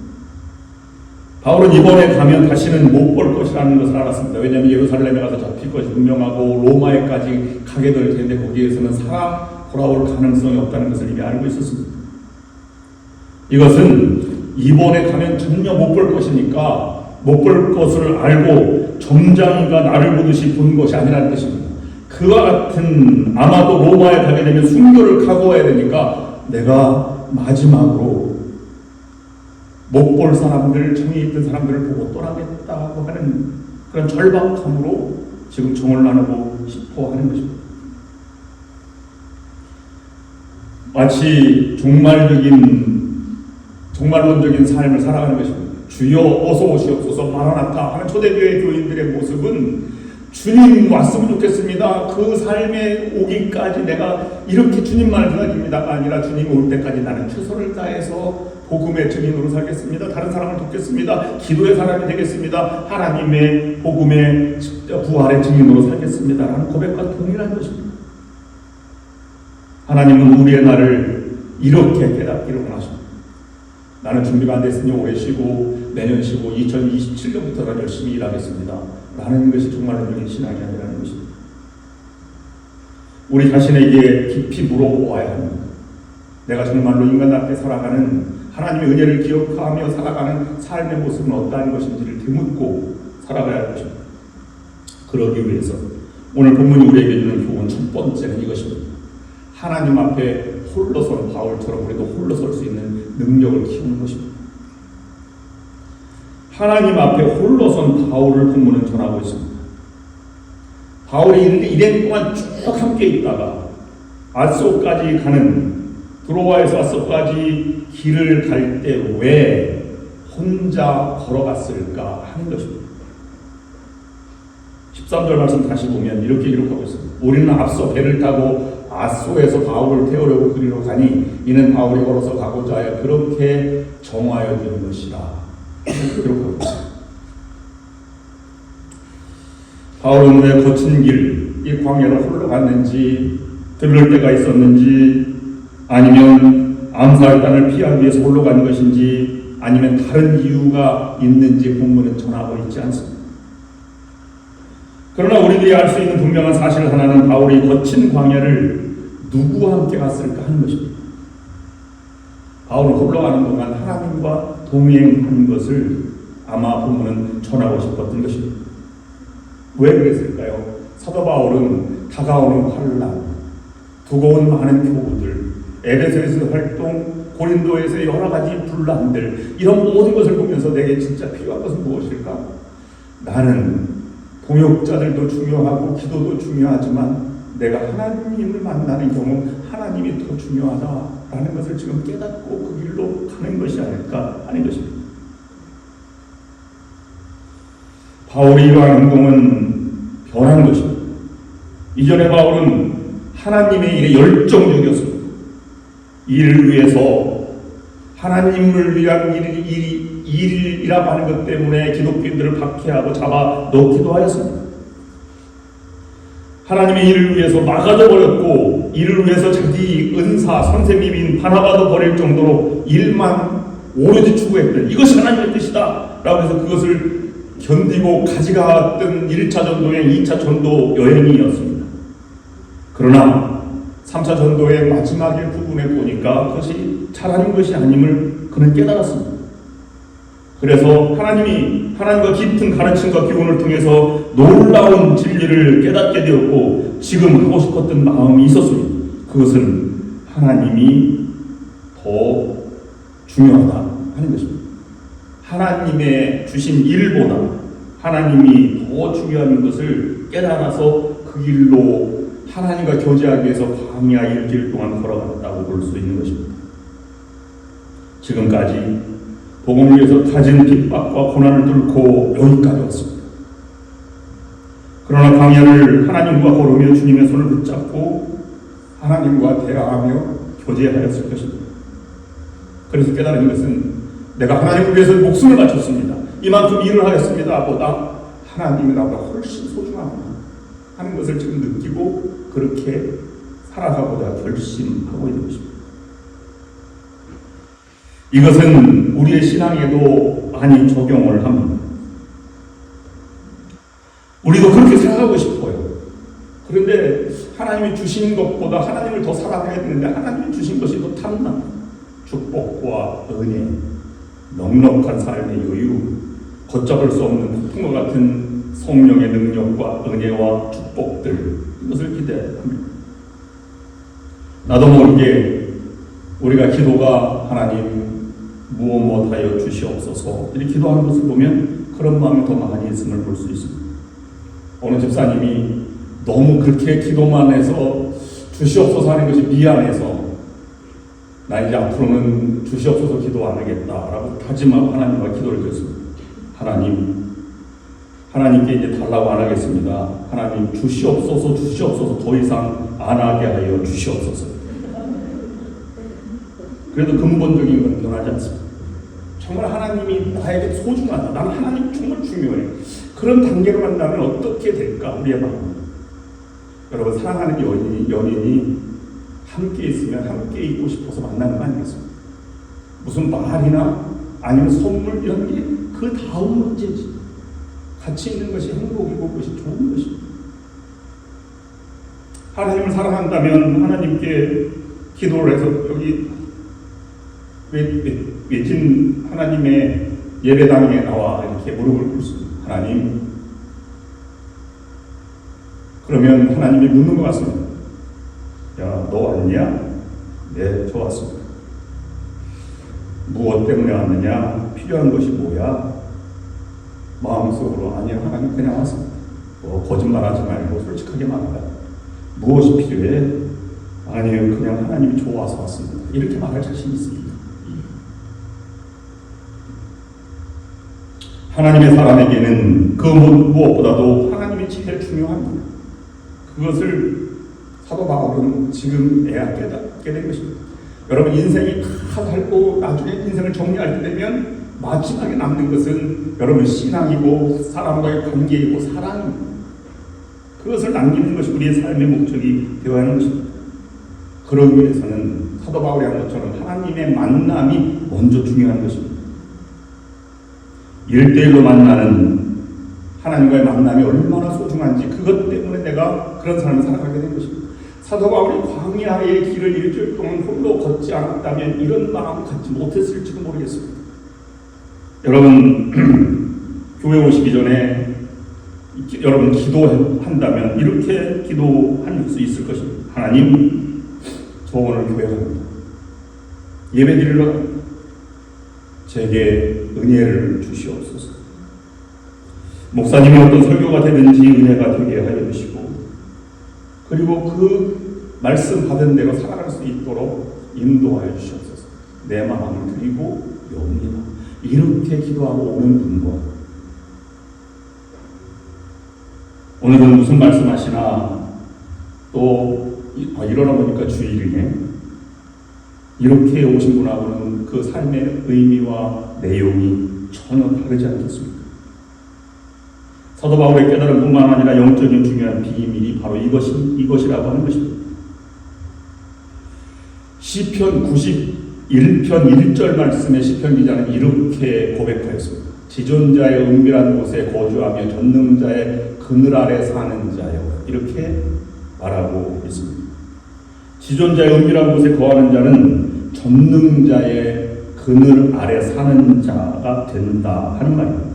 바울은 이번에 가면 다시는 못 볼 것이라는 것을 알았습니다. 왜냐하면 예루살렘에 가서 잡힐 것이 분명하고 로마에까지 가게 될 텐데 거기에서는 살아 돌아올 가능성이 없다는 것을 이미 알고 있었습니다. 이것은 이번에 가면 전혀 못 볼 것이니까 못 볼 것을 알고 점장이가 나를 보듯이 본 것이 아니라는 것입니다. 그와 같은, 아마도 로마에 가게 되면 순교를 각오해야 되니까 내가 마지막으로 못 볼 사람들, 정이 있던 사람들을 보고 떠나겠다고 하는 그런 절박함으로 지금 정을 나누고 싶어 하는 것입니다. 마치 종말론적인 삶을 살아가는 것입니다. 주여 어서 오시옵소서 마라나타 하는 초대교회 교인들의 모습은 주님 왔으면 좋겠습니다. 그 삶에 오기까지 내가 이렇게 주님만을 기다립니다가 아니라 주님 올 때까지 나는 최선을 다해서 복음의 증인으로 살겠습니다. 다른 사람을 돕겠습니다. 기도의 사람이 되겠습니다. 하나님의 복음의 부활의 증인으로 살겠습니다. 라는 고백과 동일한 것입니다. 하나님은 우리의 날을 이렇게 깨닫기를 원하십니다. 나는 준비가 안 됐으니 올해 쉬고 내년 쉬고 2027년부터 열심히 일하겠습니다. 라는 것이 정말로 우리의 신앙이 아니라는 것입니다. 우리 자신에게 깊이 물어보아야 합니다. 내가 정말로 인간답게 살아가는 하나님의 은혜를 기억하며 살아가는 삶의 모습은 어떠한 것인지를 되묻고 살아가야 할 것입니다. 그러기 위해서 오늘 본문이 우리에게 주는 교훈 첫 번째는 이것입니다. 하나님 앞에 홀로선 바울처럼 우리도 홀로 설 수 있는 능력을 키우는 것입니다. 하나님 앞에 홀로선 바울을 본문은 전하고 있습니다. 바울이 1년 동안 쭉 함께 있다가 아소까지 가는 드로아에서 아소까지 길을 갈 때 왜 혼자 걸어갔을까 하는 것입니다. 13절 말씀 다시 보면 이렇게 기록하고 있습니다. 우리는 앞서 배를 타고 아소에서 바울을 태우려고 그리로 가니 이는 바울이 걸어서 가고자 하여 그렇게 정하여 준 것이라. 기록하고 있습니다. 바울은 왜 거친 길, 이 광야를 홀로 갔는지, 들를 때가 있었는지, 아니면 암살단을 피하기 위해서 홀로 간 것인지, 아니면 다른 이유가 있는지 본문은 전하고 있지 않습니다. 그러나 우리들이 알 수 있는 분명한 사실 하나는 바울이 거친 광야를 누구와 함께 갔을까 하는 것입니다. 바울은 홀로 가는 동안 하나님과 동행한 것을 아마 본문은 전하고 싶었던 것입니다. 왜 그랬을까요? 사도 바울은 다가오는 환난, 두고온 많은 교우들, 에베소에서 활동, 고린도에서 여러 가지 분란들, 이런 모든 것을 보면서 내게 진짜 필요한 것은 무엇일까? 나는 동역자들도 중요하고 기도도 중요하지만 내가 하나님을 만나는 경우 하나님이 더 중요하다라는 것을 지금 깨닫고 그 길로 가는 것이 아닐까 하는 것입니다. 바울이 이러한 행동은 변한 것입니다. 이전에 바울은 하나님의 일에 열정적이었습니다. 일을 위해서 하나님을 위한 일이라고 하는 것 때문에 기독교인들을 박해하고 잡아 넣기도 하였습니다. 하나님의 일을 위해서 막아도 버렸고 일을 위해서 자기 은사, 선생님인 바나바도 버릴 정도로 일만 오로지 추구했던 이것이 하나님의 뜻이다 라고 해서 그것을 견디고 가져갔던 1차 전도여행, 2차 전도 여행이었습니다. 그러나 3차 전도의 마지막의 부분에 보니까 그것이 잘하는 것이 아님을 그는 깨달았습니다. 그래서 하나님과 깊은 가르침과 교훈을 통해서 놀라운 진리를 깨닫게 되었고 지금 하고 싶었던 마음이 있었습니다. 그것은 하나님이 더 중요하다 하는 것입니다. 하나님의 주신 일보다 하나님이 더 중요한 것을 깨달아서 그 길로 하나님과 교제하기 위해서 광야 일길 동안 걸어갔다고 볼 수 있는 것입니다. 지금까지 복음을 위해서 가진 핍박과 고난을 뚫고 여기까지 왔습니다. 그러나 광야를 하나님과 걸으며 주님의 손을 붙잡고 하나님과 대화하며 교제하였을 것입니다. 그래서 깨달은 것은 내가 하나님을 위해서 목숨을 바쳤습니다. 이만큼 일을 하였습니다. 보다 하나님이 나보다 훨씬 소중하구나 하는 것을 지금 느끼고 그렇게 살아가고자 결심하고 있는 것입니다. 이것은 우리의 신앙에도 많이 적용을 합니다. 우리도 그렇게 생각하고 싶어요. 그런데 하나님이 주신 것보다 하나님을 더 사랑해야 되는데 하나님이 주신 것이 더 탐나. 축복과 은혜, 넉넉한 삶의 여유, 걷잡을 수 없는 폭풍과 같은 성령의 능력과 은혜와 축복들, 이것을 기대합니다. 나도 모르게 우리가 기도가 하나님 무엇 하여 주시옵소서 이렇게 기도하는 것을 보면 그런 마음이 더 많이 있음을 볼 수 있습니다. 어느 집사님이 너무 그렇게 기도만 해서 주시옵소서 하는 것이 미안해서 나 이제 앞으로는 주시옵소서 기도 안 하겠다라고 다짐하고 하나님과 기도를 드렸습니다. 하나님께 이제 달라고 안 하겠습니다. 하나님 주시옵소서 더 이상 안 하게 하여 주시옵소서. 그래도 근본적인 건 변하지 않습니다. 정말 하나님이 나에게 소중하다. 나는 하나님 정말 중요해. 그런 단계로 만나면 어떻게 될까? 우리의 마음. 여러분, 사랑하는 연인이 함께 있으면 함께 있고 싶어서 만나는 거 아니겠습니까? 무슨 말이나 아니면 선물 이런 게 그 다음 문제지. 같이 있는 것이 행복이고 그것이 좋은 것입니다. 하나님을 사랑한다면 하나님께 기도를 해서 여기 외진 하나님의 예배당에 나와 이렇게 무릎을 꿇습니다. 하나님, 그러면 하나님이 묻는 것 같습니다. 야, 너 왔냐? 네, 저 왔습니다. 무엇 때문에 왔느냐? 필요한 것이 뭐야? 마음속으로 아니야, 하나님 그냥 왔습니다. 거짓말하지 말고 솔직하게 말하라. 무엇이 필요해? 아니요, 그냥 하나님이 좋아서 왔습니다. 이렇게 말할 자신이 있습니다. 하나님의 사람에게는 그 무엇보다도 하나님이 제일 중요합니다. 그것을 사도 바울은 지금 깨닫게 된 것입니다. 여러분, 인생이 다 살고 나중에 인생을 정리할 때 되면 마지막에 남는 것은 여러분 신앙이고 사람과의 관계이고 사랑입니다. 그것을 남기는 것이 우리의 삶의 목적이 되어야 하는 것입니다. 그러기 위해서는 사도 바울이 한 것처럼 하나님의 만남이 먼저 중요한 것입니다. 1대1로 만나는 하나님과의 만남이 얼마나 소중한지 그것 때문에 내가 그런 삶을 살아가게 된 것입니다. 사도 바울이 광야의 길을 일주일 동안 홀로 걷지 않았다면 이런 마음을 갖지 못했을지도 모르겠습니다. 여러분, 교회 오시기 전에 여러분 기도한다면 이렇게 기도할 수 있을 것입니다. 하나님, 저 오늘 교회 갑니다. 예배 드리러 갑니다. 제게 은혜를 주시옵소서. 목사님이 어떤 설교가 되든지 은혜가 되게 하여 주시고, 그리고 그 말씀 받은 대로 살아갈 수 있도록 인도하여 주시옵소서. 내 마음을 드리고 옵니다. 이렇게 기도하고 오는 분과 오늘은 무슨 말씀하시나 또 일어나 보니까 주일이네. 이렇게 오신 분하고는 그 삶의 의미와 내용이 전혀 다르지 않겠습니까? 사도 바울의 깨달음 뿐만 아니라 영적인 중요한 비밀이 바로 이것이라고 하는 것입니다. 시편 91편 1절 말씀의 시편 기자는 이렇게 고백하였습니다. 지존자의 은밀한 곳에 거주하며 전능자의 그늘 아래 사는 자여, 이렇게 말하고 있습니다. 지존자의 은밀한 곳에 거하는 자는 전능자의 그늘 아래 사는 자가 된다 하는 말입니다.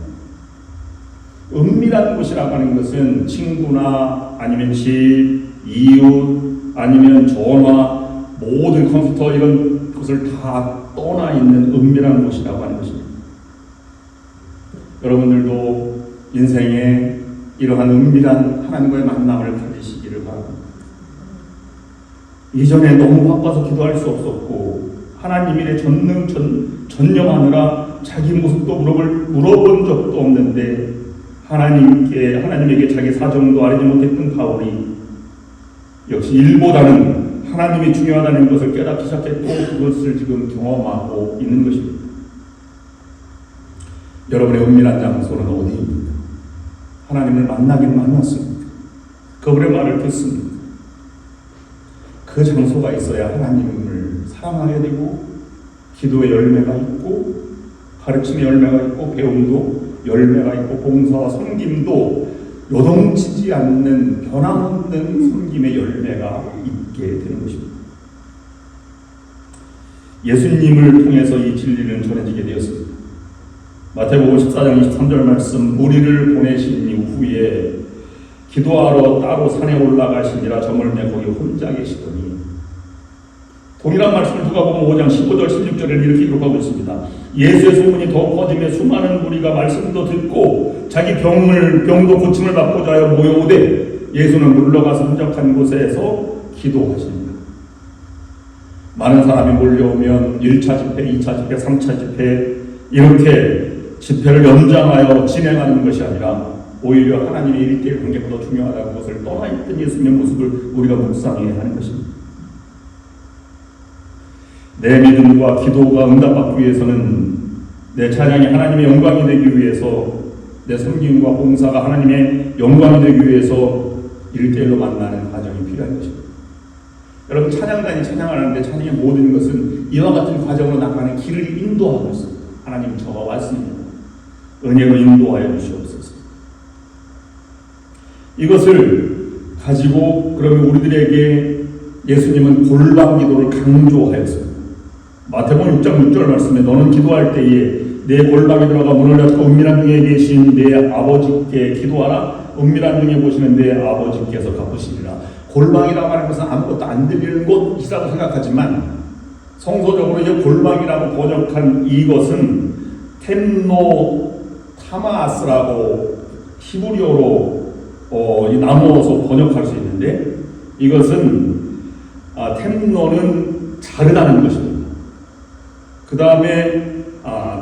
은밀한 곳이라고 하는 것은 친구나 아니면 집, 이웃, 아니면 전화, 모든 컴퓨터 이런 것을 다 떠나 있는 은밀한 곳이라고 하는 것입니다. 여러분들도 인생에 이러한 은밀한 하나님과의 만남을 가지시기를 바랍니다. 이전에 너무 바빠서 기도할 수 없었고 하나님 일에 전념하느라 자기 모습도 물어본 적도 없는데 하나님에게 자기 사정도 알지 못했던 바울이 역시 일보다는 하나님이 중요하다는 것을 깨닫기 시작했고 그것을 지금 경험하고 있는 것입니다. 여러분의 은밀한 장소는 어디입니까? 하나님을 만나긴 만났습니다. 그분의 말을 듣습니다. 그 장소가 있어야 하나님을 사랑하게 되고 기도의 열매가 있고 가르침의 열매가 있고 배움도 열매가 있고 봉사와 섬김도 요동치지 않는 변함없는 섬김의 열매가 있게 되는 것입니다. 예수님을 통해서 이 진리는 전해지게 되었습니다. 마태복음 14장 23절 말씀, 무리를 보내신 이후에 기도하러 따로 산에 올라가시니라 저물매 거기 혼자 계시더니, 동일한 말씀을 누가복음 5장 15절 16절에 이렇게 기록하고 있습니다. 예수의 소문이 더욱 퍼지며 수많은 무리가 말씀도 듣고 자기 병도 고침을 받고자 하여 모여오되 예수는 물러가서 한적한 곳에서 기도하십니다. 많은 사람이 몰려오면 1차 집회, 2차 집회, 3차 집회 이렇게 집회를 연장하여 진행하는 것이 아니라 오히려 하나님의 일대일 관계가 더 중요하다는 것을 떠나있던 예수님의 모습을 우리가 묵상해야 하는 것입니다. 내 믿음과 기도가 응답받기 위해서는 내 찬양이 하나님의 영광이 되기 위해서, 내 섬김과 봉사가 하나님의 영광이 되기 위해서 1대1로 만나는 과정이 필요한 것입니다. 여러분, 찬양단이 찬양하는데 찬양의 모든 것은 이와 같은 과정으로 나가는 길을 인도하고 있습니다. 하나님, 저가 왔습니다. 은혜로 인도하여 주시옵소서. 이것을 가지고 그러면 우리들에게 예수님은 골방 기도를 강조하였습니다. 마태복음 6장 6절 말씀에 너는 기도할 때에 내 골방에 들어가 문을 닫고 은밀한 중에 계신 내 아버지께 기도하라. 은밀한 중에 보시는 내 아버지께서 갚으시리라. 골방이라고 하는 것은 아무것도 안 들리는 곳이라고 생각하지만 성서적으로 이제 골방이라고 번역한 이것은 템노 타마스라고 히브리어로 나누어서 번역할 수 있는데, 이것은 템노는 자르다는 것입니다. 그 다음에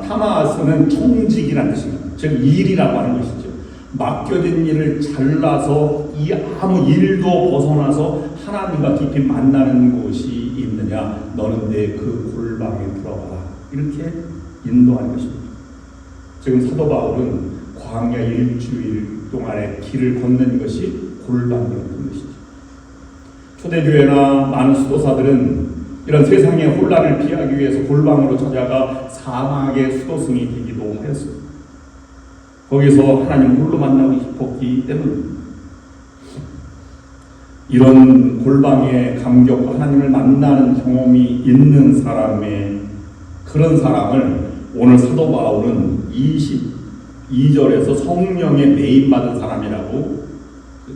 타마스는 총직이라는 뜻입니다. 즉 일이라고 하는 것이죠. 맡겨진 일을 잘라서 이 아무 일도 벗어나서 하나님과 깊이 만나는 곳이 있느냐, 너는 내 그 골방에 들어가라. 이렇게 인도하는 것입니다. 지금 사도 바울은 광야 일주일 동안의 길을 걷는 것이 골방이었던 것이죠. 초대교회나 많은 수도사들은 이런 세상의 혼란을 피하기 위해서 골방으로 찾아가 사막의 수도승이 되기도 하였습니다. 거기서 하나님 홀로 만나고 싶었기 때문입니다. 이런 골방의 감격과 하나님을 만나는 경험이 있는 그런 사람을 오늘 사도 바울은 22절에서 성령에 매임받은 사람이라고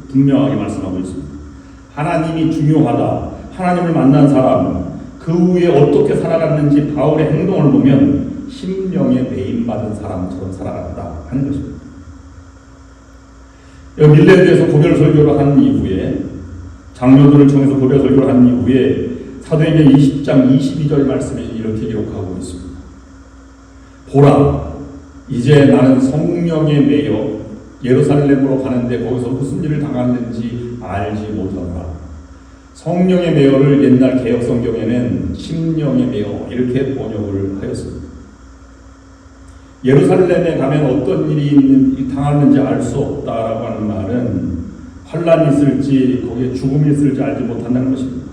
분명하게 말씀하고 있습니다. 하나님이 중요하다. 하나님을 만난 사람, 그 후에 어떻게 살아갔는지 바울의 행동을 보면 심령에 매임받은 사람처럼 살아간다 하는 것입니다. 밀레드에서 고별 설교를 한 이후에, 장로들을 통해서 고별 설교를 한 이후에 사도행전 20장 22절 말씀에 이렇게 기록하고 있습니다. 보라, 이제 나는 성령에 매여 예루살렘으로 가는데 거기서 무슨 일을 당하는지 알지 못하노라. 성령의 매여를 옛날 개역 성경에는 심령의 매여 이렇게 번역을 하였습니다. 예루살렘에 가면 어떤 일이 당하는지 알 수 없다라고 하는 말은 환란이 있을지 거기에 죽음이 있을지 알지 못한다는 것입니다.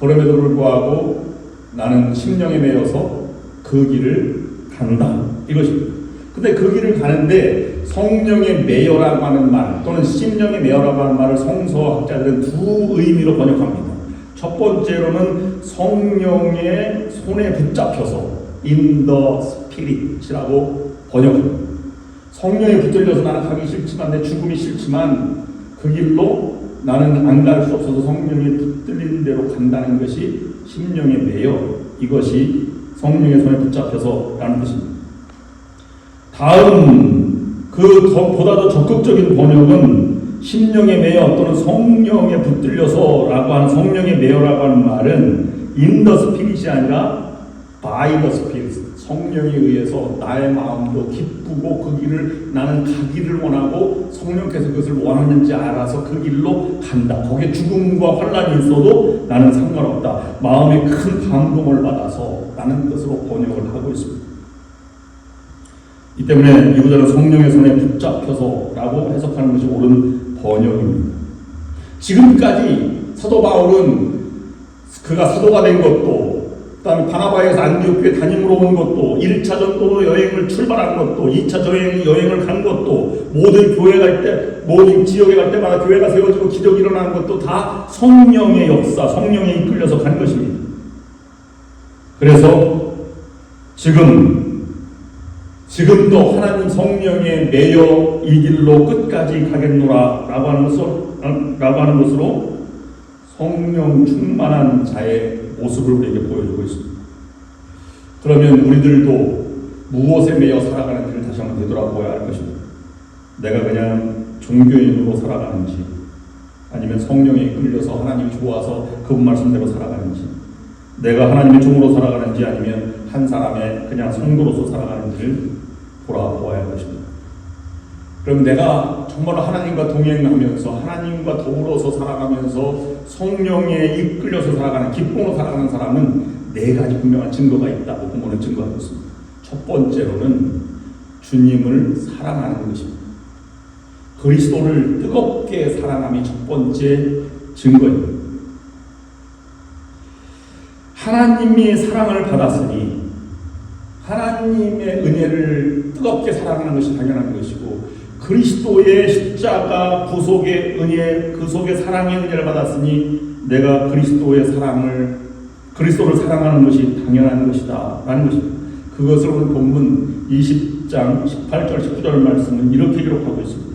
그럼에도 불구하고 나는 심령에 매여서 그 길을 간다 이것입니다. 근데 그 길을 가는데 성령의 매여라고 하는 말 또는 심령의 매여라고 하는 말을 성서학자들은 두 의미로 번역합니다. 첫 번째로는 성령의 손에 붙잡혀서 in the spirit이라고 번역합니다. 성령에 붙들려서 나는 가기 싫지만, 내 죽음이 싫지만 그 길로 나는 안 갈 수 없어서 성령에 붙들리는 대로 간다는 것이 심령의 매여, 이것이 성령의 손에 붙잡혀서 라는 뜻입니다. 다음 보다 더 적극적인 번역은 심령에 매여 또는 성령에 붙들려서 라고 하는 성령에 매여라고 하는 말은 in the spirit이 아니라 by the spirit, 성령에 의해서 나의 마음도 기쁘고 그 길을 나는 가기를 원하고 성령께서 그것을 원하는지 알아서 그 길로 간다. 거기에 죽음과 환란이 있어도 나는 상관없다. 마음에 큰 감동을 받아서 라는 뜻으로 번역을 하고 있습니다. 이 때문에 이 구절은 성령의 손에 붙잡혀서 라고 해석하는 것이 옳은 번역입니다. 지금까지 사도 바울은 그가 사도가 된 것도, 그 다음에 바나바에서 안디옥교에 담임으로 온 것도, 1차 전도 여행을 출발한 것도, 2차 여행을 간 것도, 모든 교회 갈 때, 모든 지역에 갈 때마다 교회가 세워지고 기적이 일어나는 것도 다 성령의 역사, 성령에 이끌려서 간 것입니다. 그래서 지금도 하나님 성령에 매여 이 길로 끝까지 가겠노라 라고 하는 것으로 성령 충만한 자의 모습을 우리에게 보여주고 있습니다. 그러면 우리들도 무엇에 매여 살아가는지를 다시 한번 되돌아보아야 할 것입니다. 내가 그냥 종교인으로 살아가는지, 아니면 성령에 이끌려서 하나님이 좋아서 그분 말씀대로 살아가는지, 내가 하나님의 종으로 살아가는지 아니면 한 사람의 그냥 성도로서 살아가는지를 돌아보아야 할 것입니다. 그럼 내가 정말 하나님과 동행하면서 하나님과 더불어서 살아가면서 성령에 이끌려서 살아가는 기쁨으로 살아가는 사람은 네 가지 분명한 증거가 있다고 본문은 증거하고 있습니다. 첫 번째로는 주님을 사랑하는 것입니다. 그리스도를 뜨겁게 사랑함이 첫 번째 증거입니다. 하나님이 사랑을 받았으니 하나님의 은혜를 뜨겁게 사랑하는 것이 당연한 것이고 그리스도의 십자가 구속의 은혜, 그 속에 사랑의 은혜를 받았으니 내가 그리스도를 사랑하는 것이 당연한 것이다 라는 것입니다. 그것을 오늘 본문 20장 18절 19절 말씀은 이렇게 기록하고 있습니다.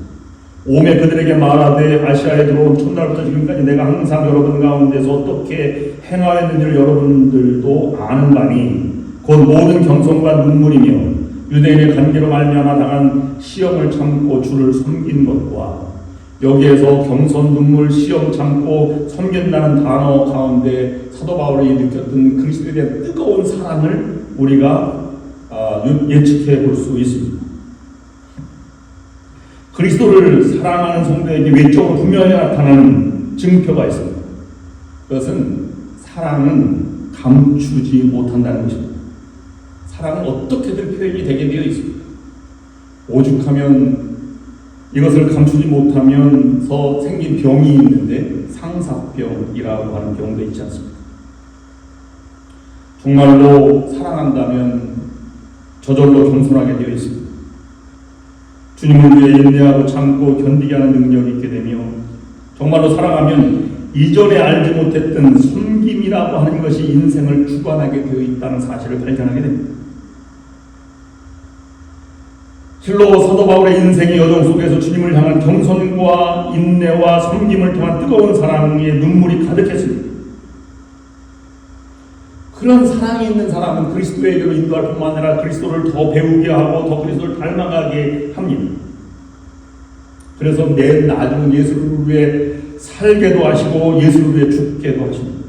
오매 그들에게 말하되 아시아에 들어온 첫날부터 지금까지 내가 항상 여러분 가운데서 어떻게 행하였는지를 여러분들도 아는 바니 곧 모든 경성과 눈물이며 유대인의 관계로 말미암아 당한 시험을 참고 주를 섬긴 것과 여기에서 경선, 눈물, 시험 참고 섬긴다는 단어 가운데 사도 바울이 느꼈던 그리스도에 대한 뜨거운 사랑을 우리가 예측해 볼 수 있습니다. 그리스도를 사랑하는 성도에게 외적으로 분명히 나타나는 증표가 있습니다. 그것은 사랑은 감추지 못한다는 것입니다. 사랑은 어떻게든 표현이 되게 되어 있습니다. 오죽하면 이것을 감추지 못하면서 생긴 병이 있는데 상사병이라고 하는 병도 있지 않습니까? 정말로 사랑한다면 저절로 겸손하게 되어 있습니다. 주님을 위해 인내하고 참고 견디게 하는 능력이 있게 되며 정말로 사랑하면 이전에 알지 못했던 섬김이라고 하는 것이 인생을 주관하게 되어 있다는 사실을 발견하게 됩니다. 실로 사도 바울의 인생의 여정 속에서 주님을 향한 경선과 인내와 섬김을 통한 뜨거운 사랑의 눈물이 가득했습니다. 그런 사랑이 있는 사람은 그리스도에게로 인도할 뿐만 아니라 그리스도를 더 배우게 하고 더 그리스도를 닮아가게 합니다. 그래서 내 나중은 예수를 위해 살게도 하시고 예수를 위해 죽게도 하십니다.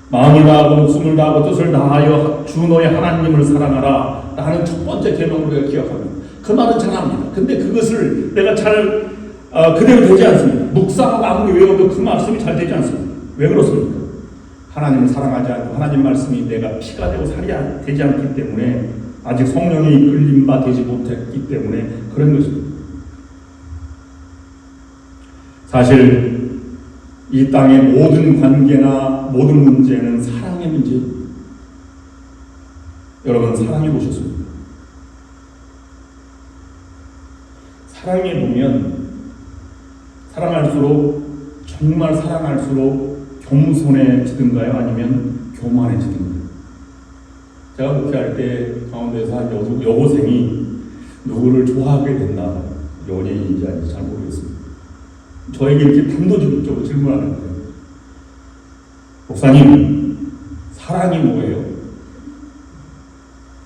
마음을 다하고 목숨을 다하고 뜻을 다하여 주 너의 하나님을 사랑하라 라는 첫 번째 계명을 우리가 기억합니다. 그 말은 잘합니다. 근데 그것을 내가 잘 그대로 되지 않습니다. 묵상하고 아무리 외워도 그 말씀이 잘 되지 않습니다. 왜 그렇습니까? 하나님을 사랑하지 않고 하나님 말씀이 내가 피가 되고 살이 되지 않기 때문에 아직 성령의 이끌림 바 되지 못했기 때문에 그런 것입니다. 사실 이 땅의 모든 관계나 모든 문제는 사랑의 문제입니다. 여러분 사랑해 보셨습니까? 사랑해 보면 사랑할수록 정말 사랑할수록 겸손해지든가요? 아니면 교만해지든가요? 제가 목회할 때 가운데서 한 여고생이 누구를 좋아하게 됐나 연예인인지 아닌지 잘 모르겠습니다. 저에게 이렇게 단도직입적으로 질문하는데 목사님 사랑이 뭐예요?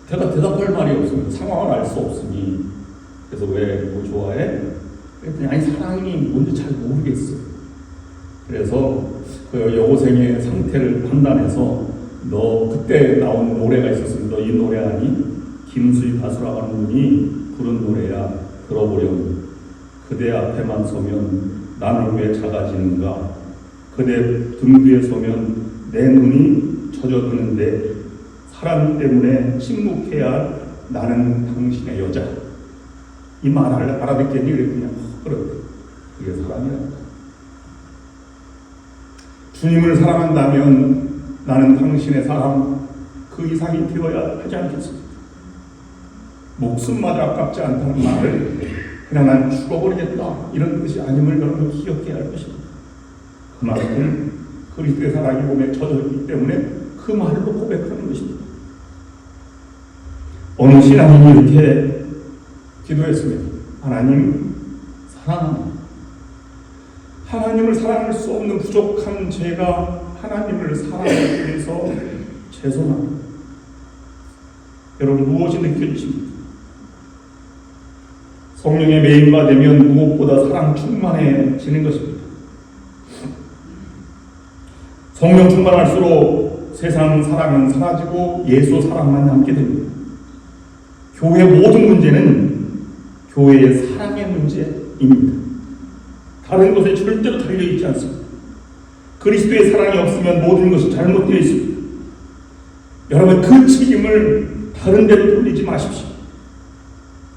제가 대답할 말이 없습니다. 상황을 알 수 없으니. 그래서 왜 뭐 좋아해? 그랬더니 아니 사랑이 뭔지 잘 모르겠어요. 그래서 그 여고생의 상태를 판단해서 너 그때 나온 노래가 있었습니다. 너 이 노래 아니? 김수희 가수라고 하는 분이 부른 노래야. 들어보렴. 그대 앞에만 서면 나는 왜 작아지는가? 그대 등 뒤에 서면 내 눈이 젖어드는데 사랑 때문에 침묵해야 나는 당신의 여자. 이 말을 알아듣겠니? 그랬더니 그렇대. 그게 사랑이란다. 주님을 사랑한다면 나는 당신의 사람 그 이상이 되어야 하지 않겠습니까? 목숨마저 아깝지 않다는 말을 그냥 난 죽어버리겠다 이런 뜻이 아님을 여러분 기억해야 할 것입니다. 그만큼 그리스도의 사랑이 몸에 젖어있기 때문에 그 말로 고백하는 것입니다. 어느 신앙인이 이렇게 기도했습니다. 하나님 사랑합니다. 하나님을 사랑할 수 없는 부족한 제가 하나님을 사랑하기 위해서 죄송합니다. 여러분 무엇이 느껴지십니까? 성령의 메인바 되면 무엇보다 사랑 충만해지는 것입니다. 성령 충만할수록 세상 사랑은 사라지고 예수 사랑만 남게 됩니다. 교회 모든 문제는 교회의 사랑의 문제입니다. 다른 것에 절대로 달려있지 않습니다. 그리스도의 사랑이 없으면 모든 것이 잘못되어 있습니다. 여러분, 그 책임을 다른 데로 돌리지 마십시오.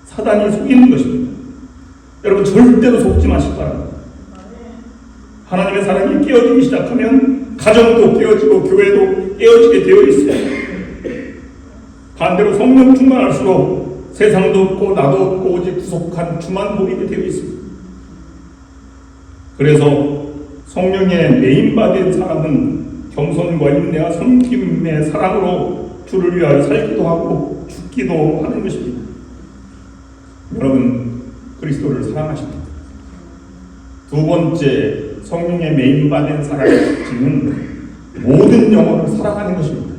사단이 속이는 것입니다. 여러분, 절대로 속지 마시기 바랍니다. 하나님의 사랑이 깨어지기 시작하면 가정도 깨어지고 교회도 깨어지게 되어 있습니다. 반대로 성령 충만할수록 세상도 없고 나도 없고 오직 구속한 주만 보이게 되어 있습니다. 그래서 성령의 메인바된 사람은 겸손과 인내와 섬김의 사랑으로 주를 위하여 살기도 하고 죽기도 하는 것입니다. 여러분, 그리스도를 사랑하십니까? 두 번째, 성령의 메인바된 사랑의 특징은 모든 영혼을 사랑하는 것입니다.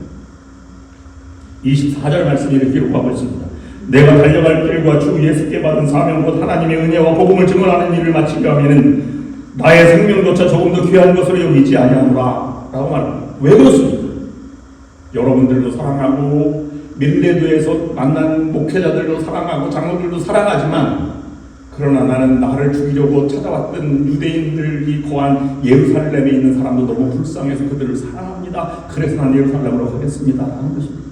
24절 말씀이 이렇게 기록하고 있습니다. 내가 달려갈 길과 주 예수께 받은 사명 곧 하나님의 은혜와 복음을 증언하는 일을 마치려 하면은 나의 생명조차 조금 더 귀한 것으로 여기지 아니하노라 라고 말합니다. 왜 그렇습니까? 여러분들도 사랑하고 밀레도에서 만난 목회자들도 사랑하고 장로들도 사랑하지만, 그러나 나는 나를 죽이려고 찾아왔던 유대인들이 거한 예루살렘에 있는 사람도 너무 불쌍해서 그들을 사랑합니다. 그래서 난 예루살렘으로 가겠습니다 라는 것입니다.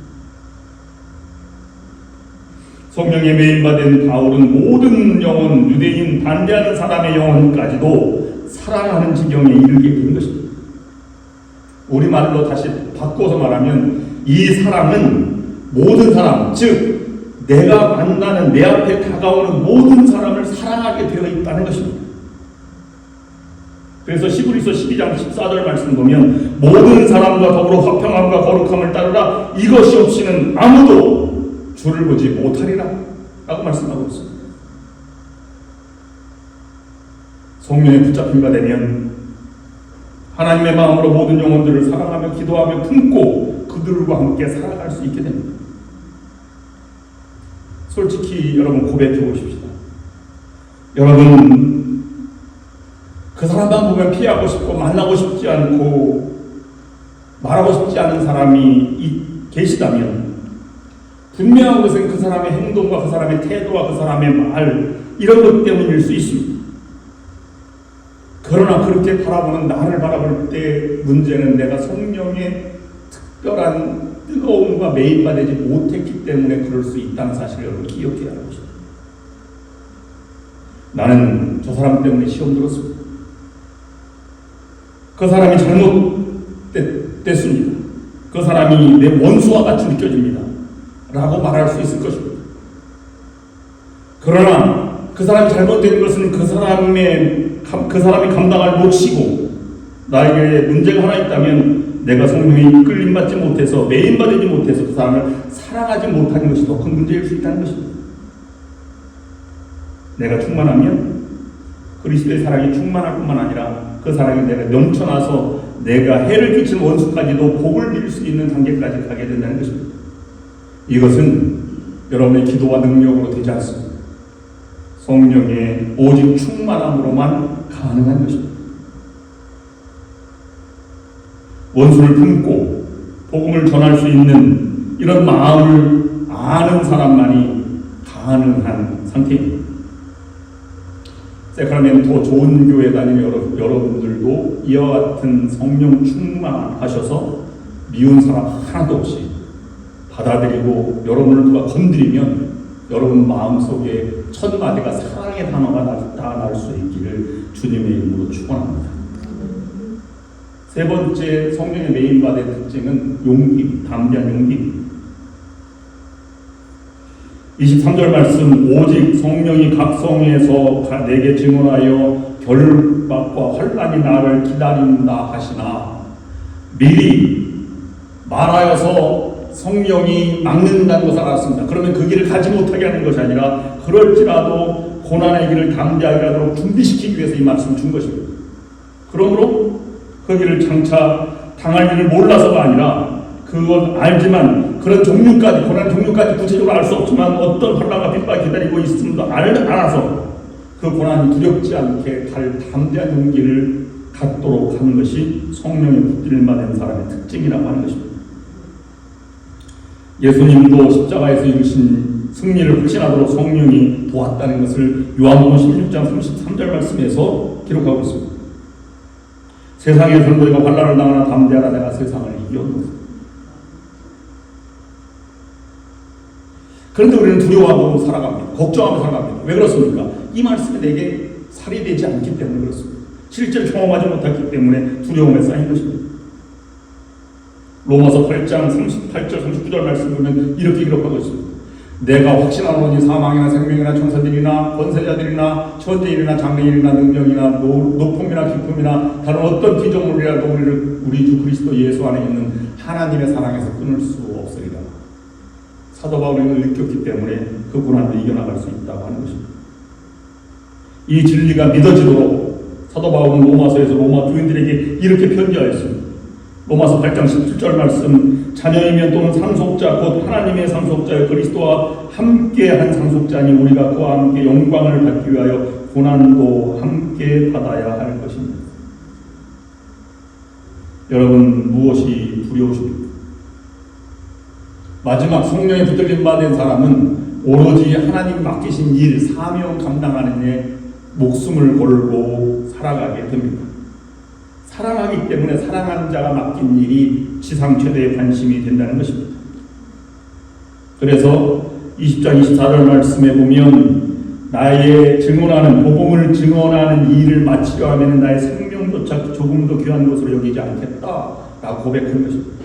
성령의 메인바된 바울은 모든 영혼, 유대인 반대하는 사람의 영혼까지도 사랑하는 지경에 이르게 된 것입니다. 우리말로 다시 바꿔서 말하면 이 사랑은 모든 사람, 즉 내가 만나는 내 앞에 다가오는 모든 사람을 사랑하게 되어 있다는 것입니다. 그래서 히브리서 12장 14절 말씀 보면 모든 사람과 더불어 화평함과 거룩함을 따르라, 이것이 없이는 아무도 주를 보지 못하리라 라고 말씀하고 있습니다. 성령에 붙잡힌 바 되면 하나님의 마음으로 모든 영혼들을 사랑하며 기도하며 품고 그들과 함께 살아갈 수 있게 됩니다. 솔직히 여러분 고백해 보십시다. 여러분, 그 사람만 보면 피하고 싶고 만나고 싶지 않고 말하고 싶지 않은 사람이 계시다면 분명한 것은 그 사람의 행동과 그 사람의 태도와 그 사람의 말, 이런 것 때문일 수 있습니다. 그러나 그렇게 바라보는 나를 바라볼 때 문제는 내가 성령의 특별한 뜨거움과 매입가 되지 못했기 때문에 그럴 수 있다는 사실을 여러분 기억해야 하는 것입니다. 나는 저 사람 때문에 시험 들었습니다. 그 사람이 잘못됐습니다. 그 사람이 내 원수와 같이 느껴집니다 라고 말할 수 있을 것입니다. 그러나 그 사람이 잘못된 것은 그 사람이 감당할 몫이고, 나에게 문제가 하나 있다면 내가 성령에 이끌림받지 못해서, 매인받지 못해서 그 사람을 사랑하지 못하는 것이 더 큰 문제일 수 있다는 것입니다. 내가 충만하면 그리스도의 사랑이 충만할 뿐만 아니라 그 사랑이 내가 넘쳐나서 내가 해를 끼친 원수까지도 복을 빌 수 있는 단계까지 가게 된다는 것입니다. 이것은 여러분의 기도와 능력으로 되지 않습니다. 성령의 오직 충만함으로만 가능한 것입니다. 원수를 품고 복음을 전할 수 있는 이런 마음을 아는 사람만이 가능한 상태입니다. 세크라멘토 좋은 교회 다니는 여러분들도 이와 같은 성령 충만하셔서 미운 사람 하나도 없이 받아들이고 여러분을 누가 건드리면 여러분 마음속에 첫 마디가 사랑의 단어가 다 날 수 있기를 주님의 이름으로 축원합니다. 세 번째 성령의 메인바된 특징은 용기, 담대한 용기입니다. 23절 말씀, 오직 성령이 각 성에서 내게 증언하여 결박과 환난이 나를 기다린다 하시나, 미리 말하여서 성령이 막는다는 것을 알았습니다. 그러면 그 길을 가지 못하게 하는 것이 아니라 그럴지라도 고난의 길을 담대하게 하도록 준비시키기 위해서 이 말씀을 준 것입니다. 그러므로 그 길을 장차 당할 일을 몰라서가 아니라 그건 알지만 그런 종류까지, 고난 종류까지 구체적으로 알 수 없지만 어떤 환난과 핍박이 기다리고 있음도 알아서 그 고난이 두렵지 않게 갈 담대한 용기를 갖도록 하는 것이 성령의 붙들림 받은 사람의 특징이라고 하는 것입니다. 예수님도 십자가에서 이루신 승리를 확신하도록 성령이 도왔다는 것을 요한복음 16장 33절 말씀에서 기록하고 있습니다. 세상에서 너희가 환난을 당하나 담대하라 내가 세상을 이겼노라. 그런데 우리는 두려워하고 살아갑니다. 걱정하고 살아갑니다. 왜 그렇습니까? 이 말씀이 내게 살이 되지 않기 때문에 그렇습니다. 실제로 경험하지 못했기 때문에 두려움에 쌓인 것입니다. 로마서 8장 38절 39절 말씀 보면 이렇게 기록하고 있습니다. 내가 확신하노니 사망이나 생명이나 천사들이나 권세자들이나 천재인이나 장래인이나 능력이나 높음이나 깊음이나 다른 어떤 피조물이라도 우리 주 그리스도 예수 안에 있는 하나님의 사랑에서 끊을 수 없으리라. 사도 바울은 느꼈기 때문에 그 고난도 이겨나갈 수 있다고 하는 것입니다. 이 진리가 믿어지도록 사도 바울은 로마서에서 로마 교인들에게 이렇게 편지하였습니다. 로마서 8장 17절 말씀, 자녀이면 또는 상속자 곧 하나님의 상속자여 그리스도와 함께한 상속자니 우리가 그와 함께 영광을 받기 위하여 고난도 함께 받아야 할 것입니다. 여러분 무엇이 두려우십니까? 마지막 성령의 붙들림 받은 사람은 오로지 하나님 맡기신 일, 사명 감당하는 데 목숨을 걸고 살아가게 됩니다. 사랑하기 때문에 사랑하는 자가 맡긴 일이 지상 최대의 관심이 된다는 것입니다. 그래서 20장 24절 말씀에 보면 나의 증언하는 복음을 증언하는 일을 마치려 하면 나의 생명조차 조금도 귀한 것으로 여기지 않겠다 라고 고백하는 것입니다.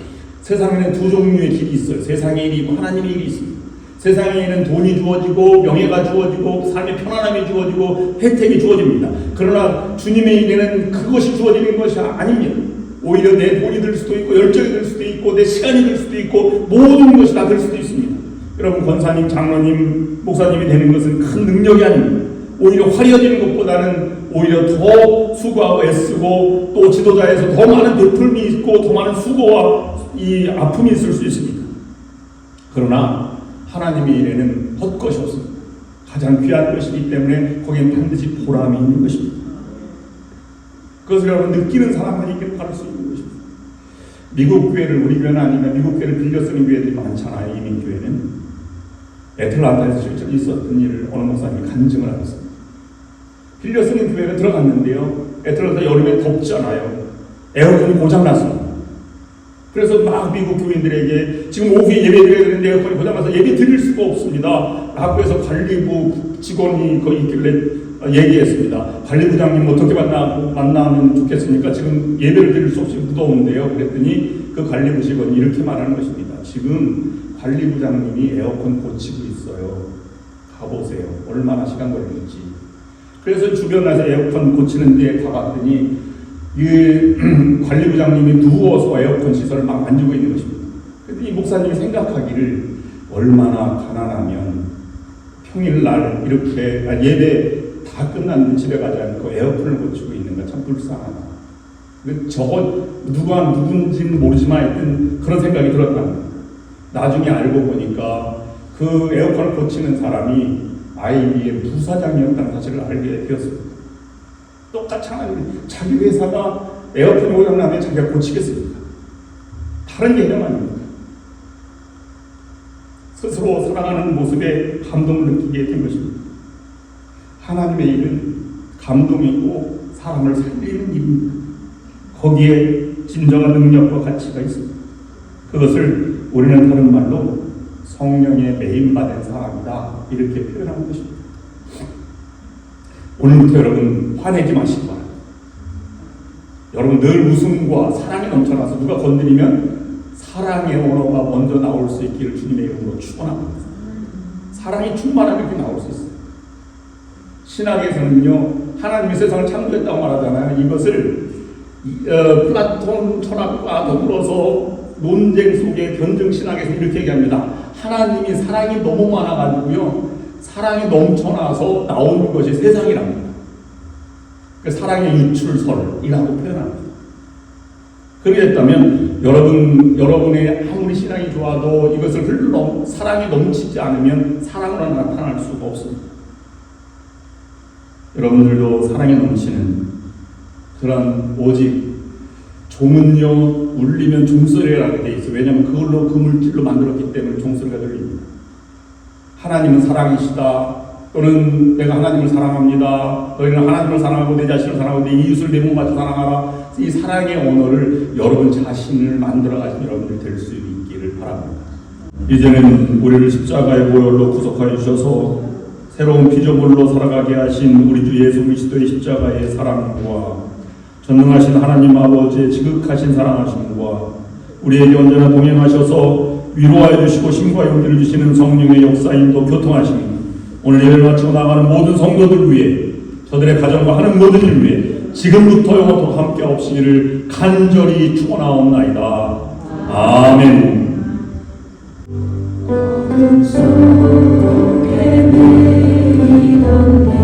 세상에는 두 종류의 길이 있어요. 세상의 일이 있고 하나님의 일이 있습니다. 세상에는 돈이 주어지고 명예가 주어지고 삶의 편안함이 주어지고 혜택이 주어집니다. 그러나 주님의 일에는 그것이 주어지는 것이 아닙니다. 오히려 내 돈이 들 수도 있고 열정이 들 수도 있고 내 시간이 들 수도 있고 모든 것이 다 들 수도 있습니다. 여러분 권사님, 장로님, 목사님이 되는 것은 큰 능력이 아닙니다. 오히려 화려해지는 것보다는 오히려 더 수고하고 애쓰고 또 지도자에서 더 많은 베풀미 있고 더 많은 수고와 이 아픔이 있을 수 있습니다. 그러나 하나님의 일에는 헛것이 없습니다. 가장 귀한 것이기 때문에 거기엔 반드시 보람이 있는 것입니다. 그것을 여러분 느끼는 사람만이 기록할 수 있는 것입니다. 미국 교회를 우리 교회는 아니면 미국 교회를 빌려 쓰는 교회들이 많잖아요. 이민 교회는 애틀란타에서 실제로 있었던 일을 어느 목사님이 간증을 하셨습니다. 빌려 쓰는 교회에 들어갔는데요. 애틀란타 여름에 덥잖아요. 에어컨이 고장났습니다. 그래서 막 미국 교인들에게 지금 오후에 예배 드려야 되는데 에어컨이 고장나서 예배 드릴 수가 없습니다 라고 해서 관리부 직원이 거기 있길래 얘기했습니다. 관리부장님 어떻게 만나면 좋겠습니까? 지금 예배를 드릴 수 없이 무더운데요. 그랬더니 그 관리부 직원이 이렇게 말하는 것입니다. 지금 관리부장님이 에어컨 고치고 있어요. 가보세요. 얼마나 시간 걸리는지. 그래서 주변에서 에어컨 고치는 데 가봤더니 이 관리부장님이 누워서 에어컨 시설을 막 만지고 있는 것입니다. 그랬더니 목사님이 생각하기를 얼마나 가난하면 평일날 이렇게 예배 다 끝났는데 집에 가지 않고 에어컨을 고치고 있는가 참 불쌍하다. 저거 누군지는 모르지만 하여튼 그런 생각이 들었답니다. 나중에 알고 보니까 그 에어컨을 고치는 사람이 IBM 부사장이었다는 사실을 알게 되었습니다. 똑같잖아요. 자기 회사가 에어컨이 고장나면 자기가 고치겠습니까? 다른 개념 아닙니까? 스스로 살아가는 모습에 감동을 느끼게 된 것입니다. 하나님의 일은 감동이 있고 사람을 살리는 일입니다. 거기에 진정한 능력과 가치가 있습니다. 그것을 우리는 다른 말로 성령의 매임받은 사람이다 이렇게 표현하는 것입니다. 오늘부터 여러분 화내지 마시기 바랍니다. 여러분 늘 웃음과 사랑이 넘쳐나서 누가 건드리면 사랑의 언어가 먼저 나올 수 있기를 주님의 이름으로 축원합니다. 사랑이 충만하게 이렇게 나올 수 있어요. 신학에서는요 하나님이 세상을 창조했다고 말하잖아요. 이것을 플라톤 철학과 더불어서 논쟁 속에 변증 신학에서 이렇게 얘기합니다. 하나님이 사랑이 너무 많아가지고요 사랑이 넘쳐나서 나오는 것이 세상이랍니다. 그 사랑의 유출설이라고 표현합니다. 그렇게 됐다면 여러분의 아무리 신앙이 좋아도 이것을 사랑이 넘치지 않으면 사랑으로 나타날 수가 없습니다. 여러분들도 사랑이 넘치는 그런 오직 종은요 울리면 종소리라고 돼 있어요. 왜냐하면 그걸로 그 물질로 만들었기 때문에 종소리가 들립니다. 하나님은 사랑이시다. 또는 내가 하나님을 사랑합니다. 너희는 하나님을 사랑하고 내 자신을 사랑하고 내 이웃을 내 몸같이 사랑하라. 이 사랑의 언어를 여러분 자신을 만들어가신 여러분들 될 수 있기를 바랍니다. 이제는 우리를 십자가의 보혈로 구속하여 주셔서 새로운 피조물로 살아가게 하신 우리 주 예수 그리스도의 십자가의 사랑과 전능하신 하나님 아버지의 지극하신 사랑하심과 우리에게 언제나 동행하셔서 위로하여 주시고 힘과 용기를 주시는 성령의 역사인도 교통하심이 오늘 예배를 마치고 나가는 모든 성도들 위해 저들의 가정과 하는 모든 일 위해 지금부터 영원토록 함께 없으기를 간절히 축원하옵나이다. 아멘. 속에 매이던